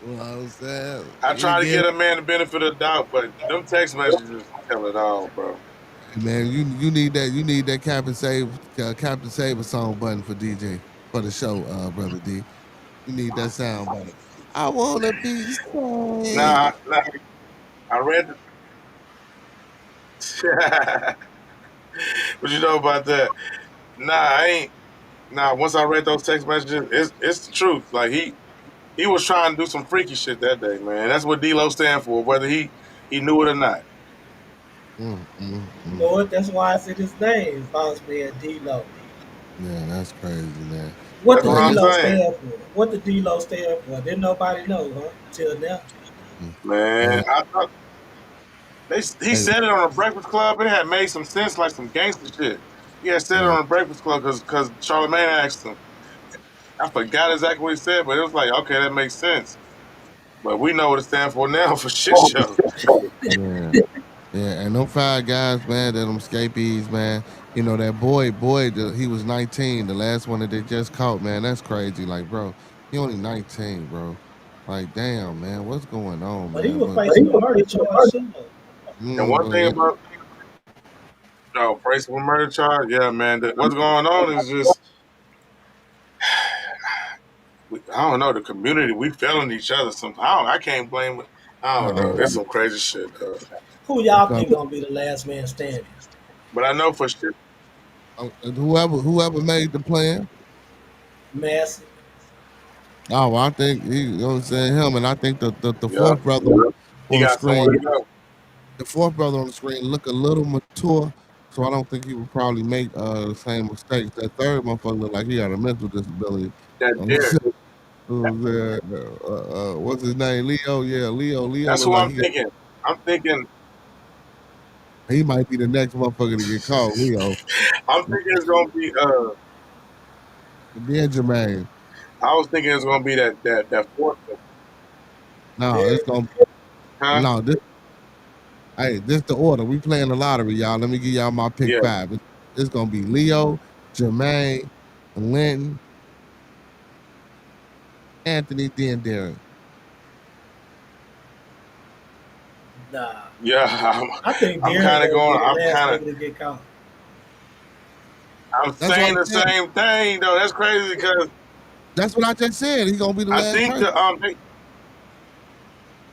you know what I'm saying. I You try to give get a man the benefit of the doubt, but them text messages tell it all, bro. man, you need that Captain Save song button for DJ for the show, brother D. You need that sound button. I wanna be saved. Nah, I read. What you know about that? Nah, I ain't. Nah, once I read those text messages, it's the truth. Like he was trying to do some freaky shit that day, man. That's what D-Lo stand for, whether he knew it or not. Mm, mm, You mm. know what? That's why I said his name, Boss Man D-Lo. Yeah, that's crazy, man. What That's the what But I'm yeah, D-Lo saying, stand for? What the D-Lo stand for? Didn't nobody know, huh? Till now. mm, man. yeah, I thought he hey, said it on the Breakfast Club. It had made some sense, like some gangster shit. He had said it yeah. on the Breakfast Club because Charlamagne asked him. I forgot exactly what he said, but it was like, okay, that makes sense. But we know what it stands for now for shit show. Yeah. Yeah, and them five guys, man, that them scapees, man. You know that he was 19, the last one that they just caught, man. That's crazy. Like, bro, he only 19, bro. Like, damn, man, what's going on, But he man? was But facing a murder charge too, though. And one but thing yeah, about Price for murder charge, yeah, man. What's going on is just I don't know the community. We failing each other. Sometimes I can't blame it. I don't know. uh, It's some crazy shit, though. Who y'all because think gonna be the last man standing? But I know for sure. whoever made the plan, Massive. oh, I think you know what I'm saying, him, and I think the Yeah, fourth brother he on the got somewhere screen to go. the fourth brother on the screen look a little mature, so I don't think he would probably make the same mistakes. That third motherfucker look like he got a mental disability. That I'm Derek. saying, what's his name? Leo. Yeah, Leo. Leo That's look who like I'm thinking. I'm thinking. he might be the next motherfucker to get caught. Leo. I'm thinking it's gonna be. Then Jermaine. I was thinking it was gonna be that fourth one. No, it's Derek, gonna Huh? no. This the order. We playing the lottery, y'all. Let me give y'all my pick Yeah. five. It's gonna be Leo, Jermaine, Linton, Anthony, then Derek. nah. Yeah. I think I'm Derek kind of gonna be going. the I'm last kind of. nigga to get caught. I'm That's what saying I'm the saying. same thing though. That's crazy because That's what I just said. He gonna be the I last think person.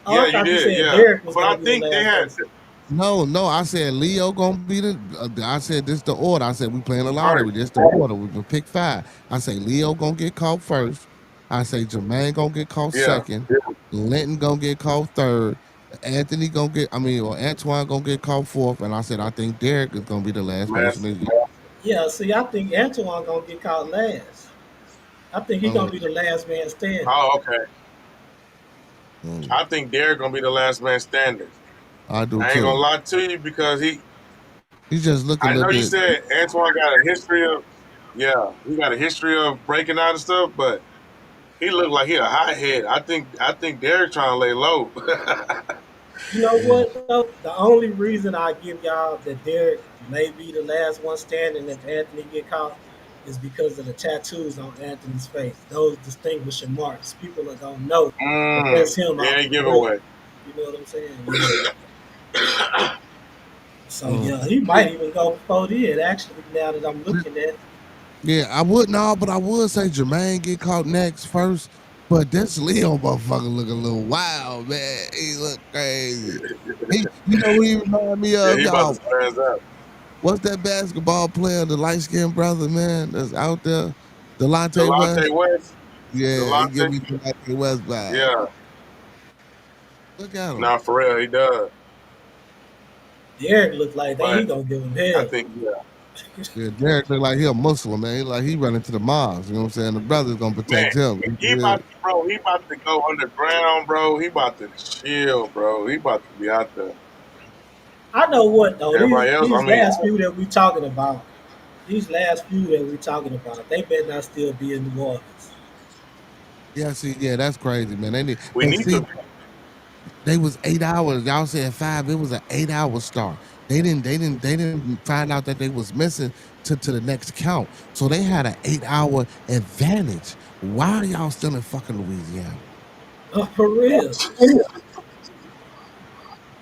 Oh, yeah, I you thought you did, said yeah. Derek was But I gonna be the think they last had. person. No. I said Leo gonna be the. I said this the order. I said we playing the All right. lottery. This the order. We can pick five. I say Leo gonna get caught first. I say Jermaine gonna get caught Yeah. second. Linton gonna get caught third. Anthony gonna get. I mean, or Antoine gonna get caught fourth. And I said I think Derek is gonna be the last person Massive. to get. Yeah, see, I think Antoine gonna get caught last. I think he Um, gonna be the last man standing. Oh, okay. um, I think Derek gonna be the last man standing. I do I ain't gonna too. lie to you because He just look a I little know you bit. said Antoine got a history of, yeah, he got a history of breaking out and stuff, but he looked like he a hothead. I think Derek trying to lay low. You know Yeah. what though? The only reason I give y'all that Derek may be the last one standing if Anthony get caught is because of the tattoos on Anthony's face. Those distinguishing marks. People are gonna know that that's him It out ain't the rip. giveaway. You know what I'm saying? Yeah. So Um, yeah, he might even go before then. Actually, now that I'm looking at, it. Yeah, I would no, but I would say Jermaine get caught next first. But this Leo motherfucker look a little wild, man. He look crazy. You know what he remind me Yeah, of, he about to y'all? spaz out. What's that basketball player, the light skinned brother, man, that's out there? Delonte Delonte West? West, Yeah, he give Delonte, me Delonte West vibe. yeah, Look at him. nah, for real, he does. Derek looked like But he gonna give him I hell. think, yeah, Yeah, Derek look like he a Muslim, man. He like he running to the mosque. You know what I'm saying? The brother's gonna man, protect him. he about, bro, he about to go underground, bro. He about to chill, bro. He about to be out there. I know what though. These Everybody else, I these mean, last few that we talking about, these last few that we talking about, they better not still be in New Orleans. Yeah, see, yeah, that's crazy, man. we But need see, to. they was 8 hours. Y'all said five. It was an 8 hour start. They didn't find out that they was missing to the next count. So they had an 8 hour advantage. Why are y'all still in fucking Louisiana? Oh, for real.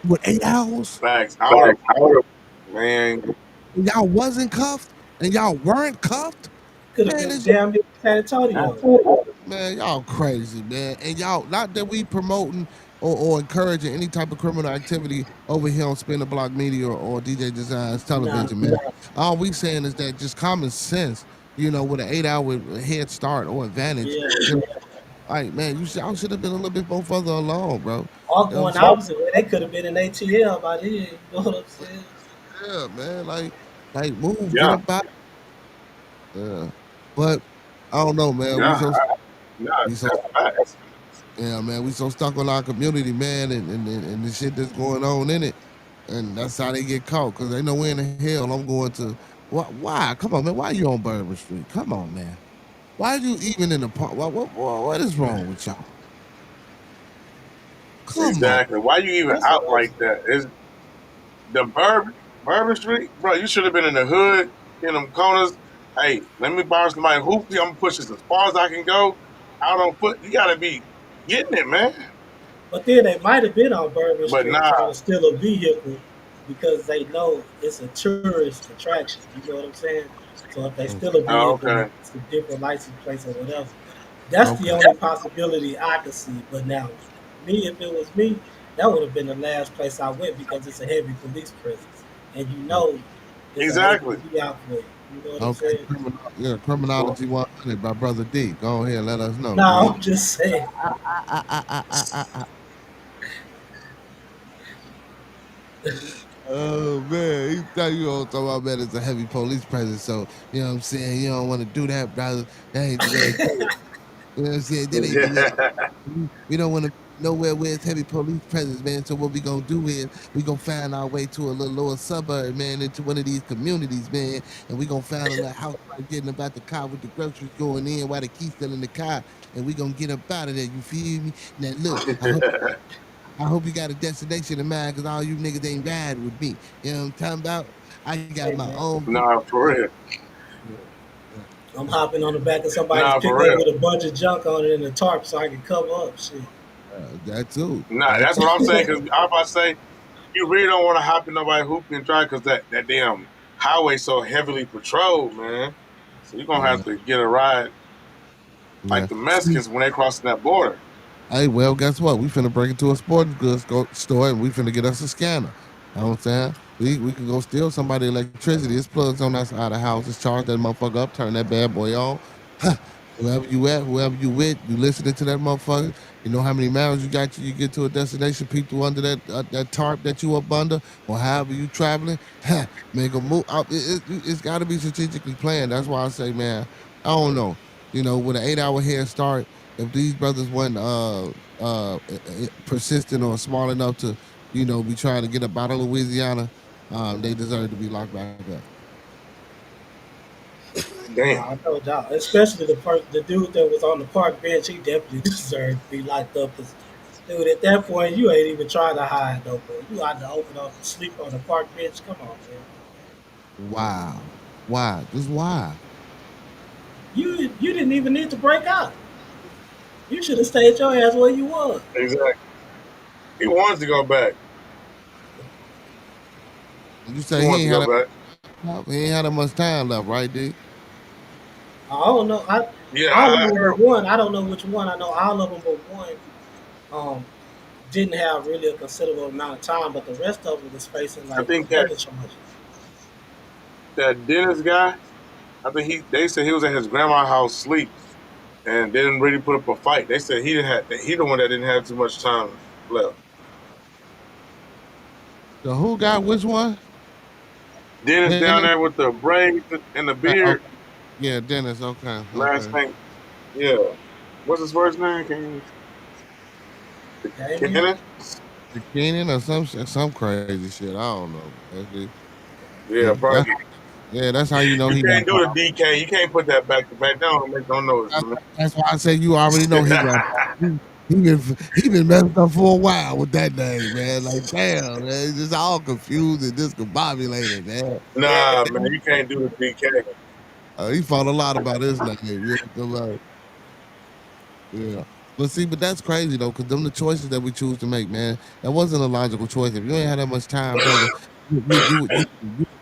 With 8 hours? Facts. I would have, man. And y'all wasn't cuffed? And y'all weren't cuffed? Could have Man, been this damn near San Antonio. man, y'all crazy, man. And y'all, not that we promoting or encouraging any type of criminal activity over here on Spin the Block Media or DJ Designs Nah, Television, man. All we saying is that just common sense, with an 8 hour head start or advantage, yeah. like, man, y'all should have been a little bit more further along, bro. All You know what I'm going saying? opposite way. They could have been in ATL by then. You know what I'm saying? Yeah, man, like move, get Yeah, up out. Yeah, but I don't know, man. yeah, yeah. We so That's facts. Yeah, man, we so stuck on our community, man, and the shit that's going on in it, and that's how they get caught. Cause they know where in the hell I'm going to. Why? Come on, man. Why you on Bourbon Street? Come on, man. Why you even in the park? What is wrong with y'all? Come on. Exactly. Why you even That's out what I'm like saying. that? Is the Bourbon Street, bro? You should have been in the hood, in them corners. Hey, let me borrow somebody hoopty. I'm gonna push this as far as I can go. Out on foot. You gotta be getting it, man. But then they might have been on Bourbon But Street nah. trying to steal a vehicle because they know it's a tourist attraction. You know what I'm saying? So if they steal a Oh, vehicle with okay. some different license plates or whatever, that's the Okay. only possibility I could see. But now, me, if it was me, that would have been the last place I went because it's a heavy police presence, and you know it's an Exactly. APB out for you. You know what I'm Okay. saying? Well, Criminology 100 by Brother D. Go ahead, let us know, No, King. I'm just saying. Oh man, he tell you all talking about, man, it's a heavy police presence. So you know what I'm saying. You don't want to do that, brother. That ain't the way to do it. You know what I'm saying? That ain't the way. yeah. We don't want to. nowhere where it's heavy police presence, man. So what we gonna do is we gonna find our way to a little lower suburb, man, into one of these communities, man, and we gonna find a little house right getting about the car with the groceries going in while the key's still in the car, and we gonna get up out of there. You feel me? Now look, I hope you got a destination in mind, cause all you niggas ain't riding with me. You know what I'm talking about? I got Hey my man, own. Nah, for real. I'm hopping on the back of somebody's Nah, for pickup real. with a bunch of junk on it and a tarp so I can cover up shit. That too. Nah, That that's too. what I'm saying. Because I'm about to say, you really don't want to hop in nobody hooping and drive because that damn highway so heavily patrolled, man. So you're gonna Yeah, have to get a ride yeah. like the See, Mexicans when they crossing that border. hey, well, guess what? We finna break into a sporting goods store and we finna get us a scanner. You know what I'm saying? We can go steal somebody electricity. It's plugs on that side of the house. Just charge that motherfucker up, turn that bad boy on. Whoever you at, whoever you with, you listening to that motherfucker. You know how many miles you got till you get to a destination, peek through under that tarp that you up under, or however you traveling. Make a move. It's got to be strategically planned. That's why I say, man, I don't know. With an 8 hour head start, if these brothers weren't persistent or smart enough to, be trying to get up out of Louisiana, they deserve to be locked back up. Damn. I told y'all, especially the dude that was on the park bench, he definitely deserved to be locked up. 'Cause, dude, at that point, you ain't even trying to hide no more. You out to open up and sleep on the park bench. Come on, man. Wow. Why? Just why? You didn't even need to break out. You should have stayed your ass where you was. Exactly. He wants to go back. You He say wants to go back. he ain't had that much time left, right, D? I don't know. Yeah, All of I them heard. but one. I don't know which one. I know all of them but one. Um, didn't have really a considerable amount of time, but the rest of them was facing I like think that other charges. Dennis guy. I think they said he was at his grandma's house sleep and didn't really put up a fight. They said he didn't have. He the one that didn't have too much time left. So who got which one? Dennis down Dennis? there with the braids and the beard. Okay. Yeah, Dennis. Okay. Last Okay. name, yeah. What's his first name? Damien, Kenneth? The Keenan or some crazy shit. I don't know. Yeah, That's, probably. that's how you know You he can't got do the power. DK. You can't put that back to back. That don't make no noise, That's, man. that's why I say you already know he got. He been messed up for a while with that name, man. Like damn, man, it's just all confused and discombobulated, man. Nah, man, you can't do the DK. He fought a lot about his name. Yeah, yeah. But that's crazy though, because them the choices that we choose to make, man. That wasn't a logical choice. If you ain't had that much time, brother, you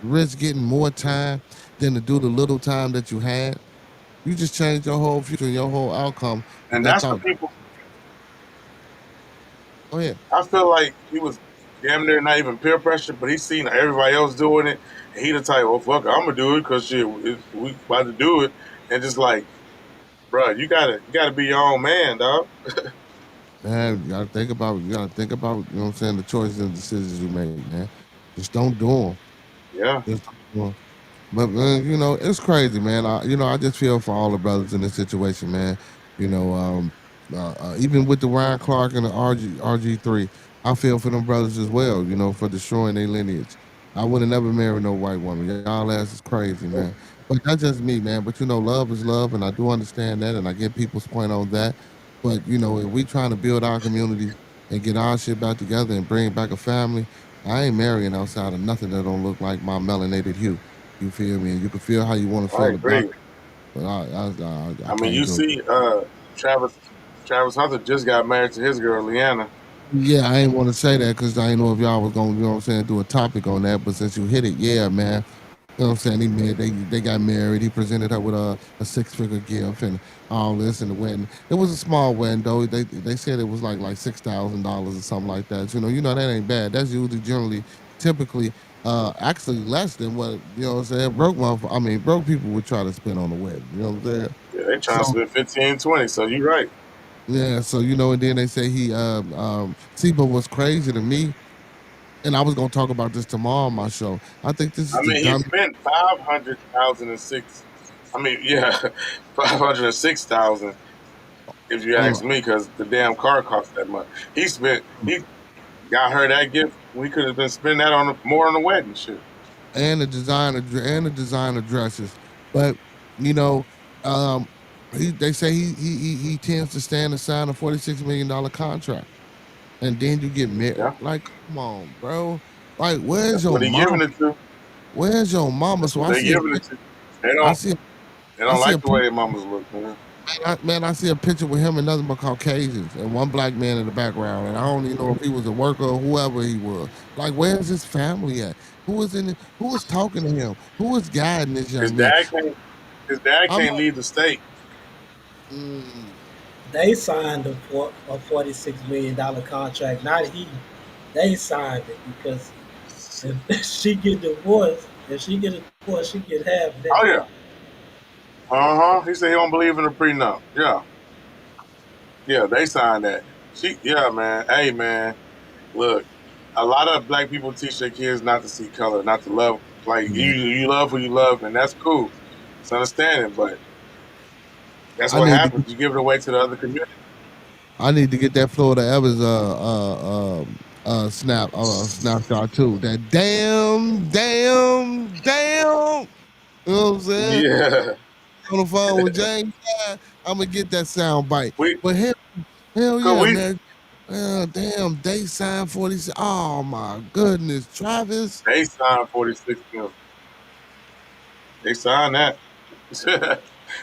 risk getting more time than to do the little time that you had. You just changed your whole future and your whole outcome with And that that's the thought. people. Go ahead. I feel like he was damn near not even peer pressure, but he seen everybody else doing it, and he the type, well, fuck, it, I'm gonna do it because shit, we about to do it, and just like, bro, you gotta be your own man, dog. Man, you gotta think about, you know what I'm saying, the choices and decisions you make, man. Just don't do them. Yeah, Just don't do 'em. But it's crazy, man. I just feel for all the brothers in this situation, man. You know, even with the Ryan Clark and the RG3, I feel for them brothers as well. For destroying their lineage. I would have never married no white woman. Y'all ass is crazy, man. But that's just me, man. But love is love, and I do understand that, and I get people's point on that. But if we trying to build our community and get our shit back together and bring back a family, I ain't marrying outside of nothing that don't look like my melanated hue. You feel me? And you can feel how you want to I feel about agree. it, but I I mean, can't you do it. see, Travis Travis Hunter just got married to his girl Leanna. Yeah, I ain't want to say that because I didn't know if y'all was going to, do a topic on that. But since you hit it, yeah, man. You know what I'm saying? They got married. He presented her with a 6-figure gift and all this and the wedding. It was a small wedding though. They said it was like $6,000 or something like that. That ain't bad. That's usually generally typically actually less than what what I'm saying. Broke people would try to spend on a wedding. You know what I'm saying? Yeah, they trying to So spend 15, 20. So you're right. yeah, so and then they say he see, but what's crazy to me, and I was gonna talk about this tomorrow on my show. I think this I is the mean, he dumbest. spent 500,006. I mean, yeah, 506,000 if you Mm. ask me, because the damn car cost that much. He got her that gift. We could have been spending that on more on the wedding shit. And the designer dresses. But you know, um, they say he tends to stand to sign a $46 million contract, and then you get married. Yeah, Like, come on, bro. Like, where's that's your what he mom? giving it to. Where's your mama? That's So what they giving it to. They I don't see, they I don't see a like the picture. way their mamas look, man. Man, I see a picture with him and nothing but Caucasians and one black man in the background, and I don't even know if he was a worker or whoever he was. Like, where's his family at? Who was in? Who was talking to him? Who was guiding this His young man? dad can't his dad I'm can't leave the state. mm, They signed a $46 million contract, not he. They signed it because if she get a divorce, she get half of that. Oh yeah. He said he don't believe in the prenup. Yeah. Yeah, they signed that. Yeah, man. Hey man, look, a lot of black people teach their kids not to see color, not to love. Like you love who you love, and that's cool. It's understanding, but that's I what need to happens. You give it away to the other community. I need to get that Florida Evans snapshot too. That damn. You know what I'm saying? Yeah, On the phone with James, I'm gonna get that sound bite. we But hell could yeah, we man. Damn, they signed 46. Oh my goodness, Travis. they signed 46 mil. They signed that.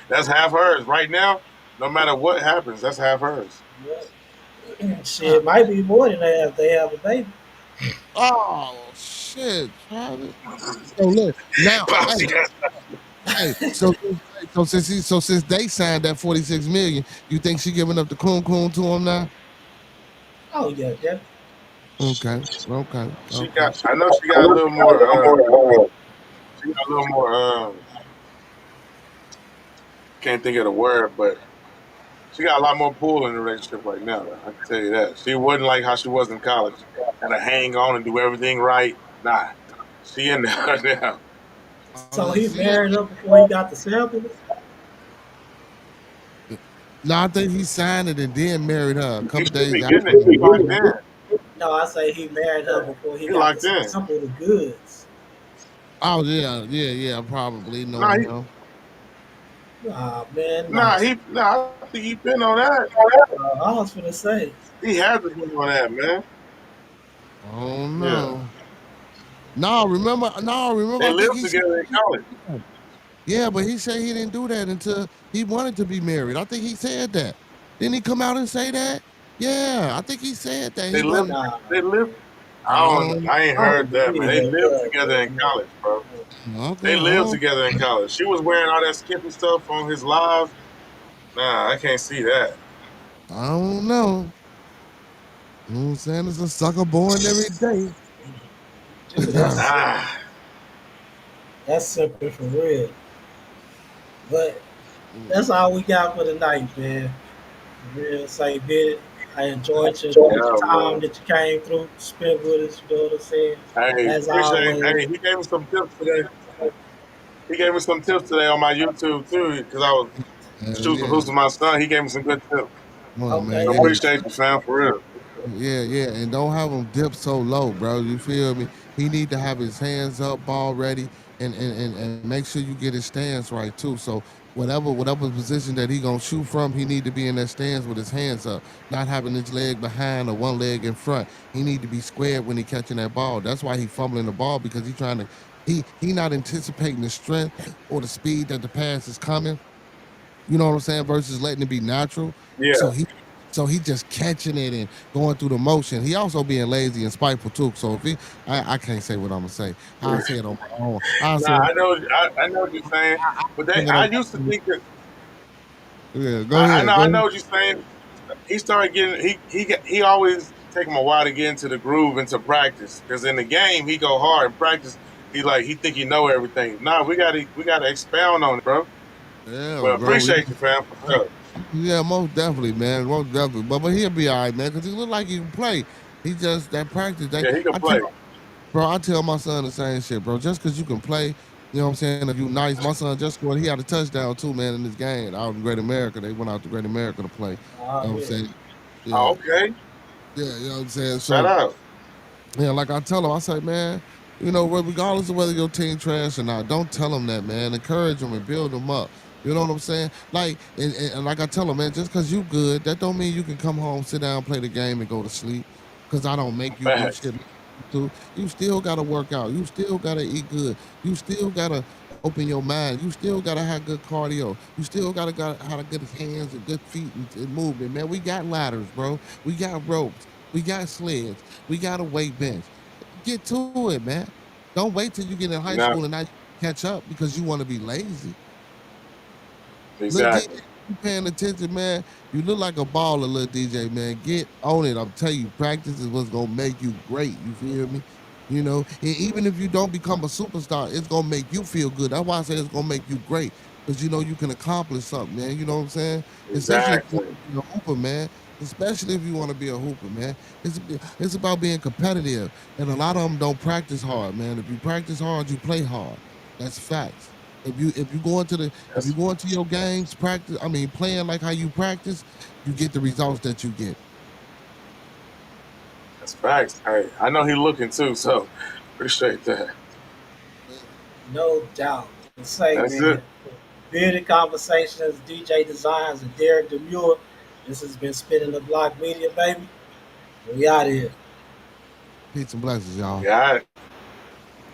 That's half hers right now. No matter what happens, that's half hers. Shit, might be more than that if they have a baby. Oh shit, Travis. So look, now, Bossy, hey, so since they signed that 46 million, you think she giving up the coon to him now? Oh yeah, yeah. she Okay. got. I know she got a little more. She got a little more. Can't think of the word, but she got a lot more pull in the relationship right now. I can tell you that. She wasn't like how she was in college. Gotta hang on and do everything right. Nah, she in there now. So Oh, he she in. married her before he got the sample. No, I think he signed it and then married her a He couple should days be after. getting it. He locked in. No, I say he married her before he He got the locked in. sample of the goods. Oh yeah, probably Nah, knowing he, him. Nah, man, nah. nah. I think he been on that. I was gonna say, He has to be on that, man. Oh Yeah, no. No, remember, they I think lived he said together in college. yeah, but he said he didn't do that until he wanted to be married. I think he said that. Didn't he come out and say that? Yeah, I think he said that. They He lived. wasn't. nah. They lived. Um, I ain't I don't heard that, man. believe They that. lived together in college, bro. okay, They lived together in college. She was wearing all that skimpy stuff on his live. Nah, I can't see that. I don't know. You know what I'm saying? It's a sucker born every day. Dude, that's Ah, that's simple for real. But that's all we got for tonight, man. For real, say bit. I enjoyed your yeah, time man. that you came through, spent with us. You know what I'm saying? Hey, As appreciate. always, Hey, he gave me some tips today. He gave me some tips today on my YouTube too, because I was Hell shooting some yeah. hoops with my son. He gave me some good tips. Come on, man. okay, I Yeah. appreciate you, fam, for real. Yeah, and don't have him dip so low, bro. You feel me? He need to have his hands up already, and make sure you get his stance right too. So whatever position that he gonna shoot from, he need to be in that stance with his hands up, not having his leg behind or one leg in front. He need to be squared when he catching that ball. That's why he fumbling the ball because he trying to he not anticipating the strength or the speed that the pass is coming. You know what I'm saying? Versus letting it be natural. Yeah, So he just catching it and going through the motion. He also being lazy and spiteful too. So if I can't say what I'm gonna say. I'll say it on my own. I'll say nah, it. I know what you're saying, but Say it I on used to think that. yeah, go ahead. I Go know ahead. what you're saying. He started getting he always take him a while to get into the groove into practice because in the game he go hard in practice. He think he know everything. Nah, we gotta expound on it, bro. Yeah, But bro. appreciate you, fam, for sure. Yeah, most definitely, man. Most definitely. But he'll be all right, man, because he look like he can play. He just that practice. Yeah, he can play. Bro, I tell my son the same shit, bro. Just because you can play You know what I'm saying? If you nice, my son just scored. He had a touchdown too, man, in this game out in Great America. They went out to Great America to play. You know what I'm Yeah. saying? Yeah, Oh, okay. yeah. You know what I'm saying? Shout So out. yeah, like I tell them, I say, man, you know, regardless of whether your team trash or not, don't tell them that, man. Encourage them and build them up. You know what I'm saying? Like, and like I tell them, man, just because you good, that don't mean you can come home, sit down, play the game, and go to sleep. Because I don't make you do Facts. shit like you do. You still got to work out. You still got to eat good. You still got to open your mind. You still got to have good cardio. You still got to have good hands and good feet and movement, man. We got ladders, bro. We got ropes. We got sleds. We got a weight bench. Get to it, man. Don't wait till you get in high school Now, and now you catch up because you want to be lazy. Little DJ, exactly. you paying attention, man. You look like a baller, little DJ, man. Get on it. I'm telling you, practice is what's gonna make you great. You feel me? You know, and even if you don't become a superstar, it's gonna make you feel good. That's why I say it's gonna make you great. Because you know you can accomplish something, man. You know what I'm saying? Especially if you want Exactly. to be a hooper, man. Especially if you want to be a hooper, man. It's about being competitive. And a lot of them don't practice hard, man. If you practice hard, you play hard. That's facts. If you go into the if you That's go into your games practice, I mean playing like how you practice, you get the results that you get. that's facts. Hey, I know he looking too, so appreciate that. No doubt. To say, That's man, it. bearded conversations, DJ Designs, and Derek Demure. This has been Spinning the Block Media, baby. We out of here. Peace and blessings, y'all. Got it.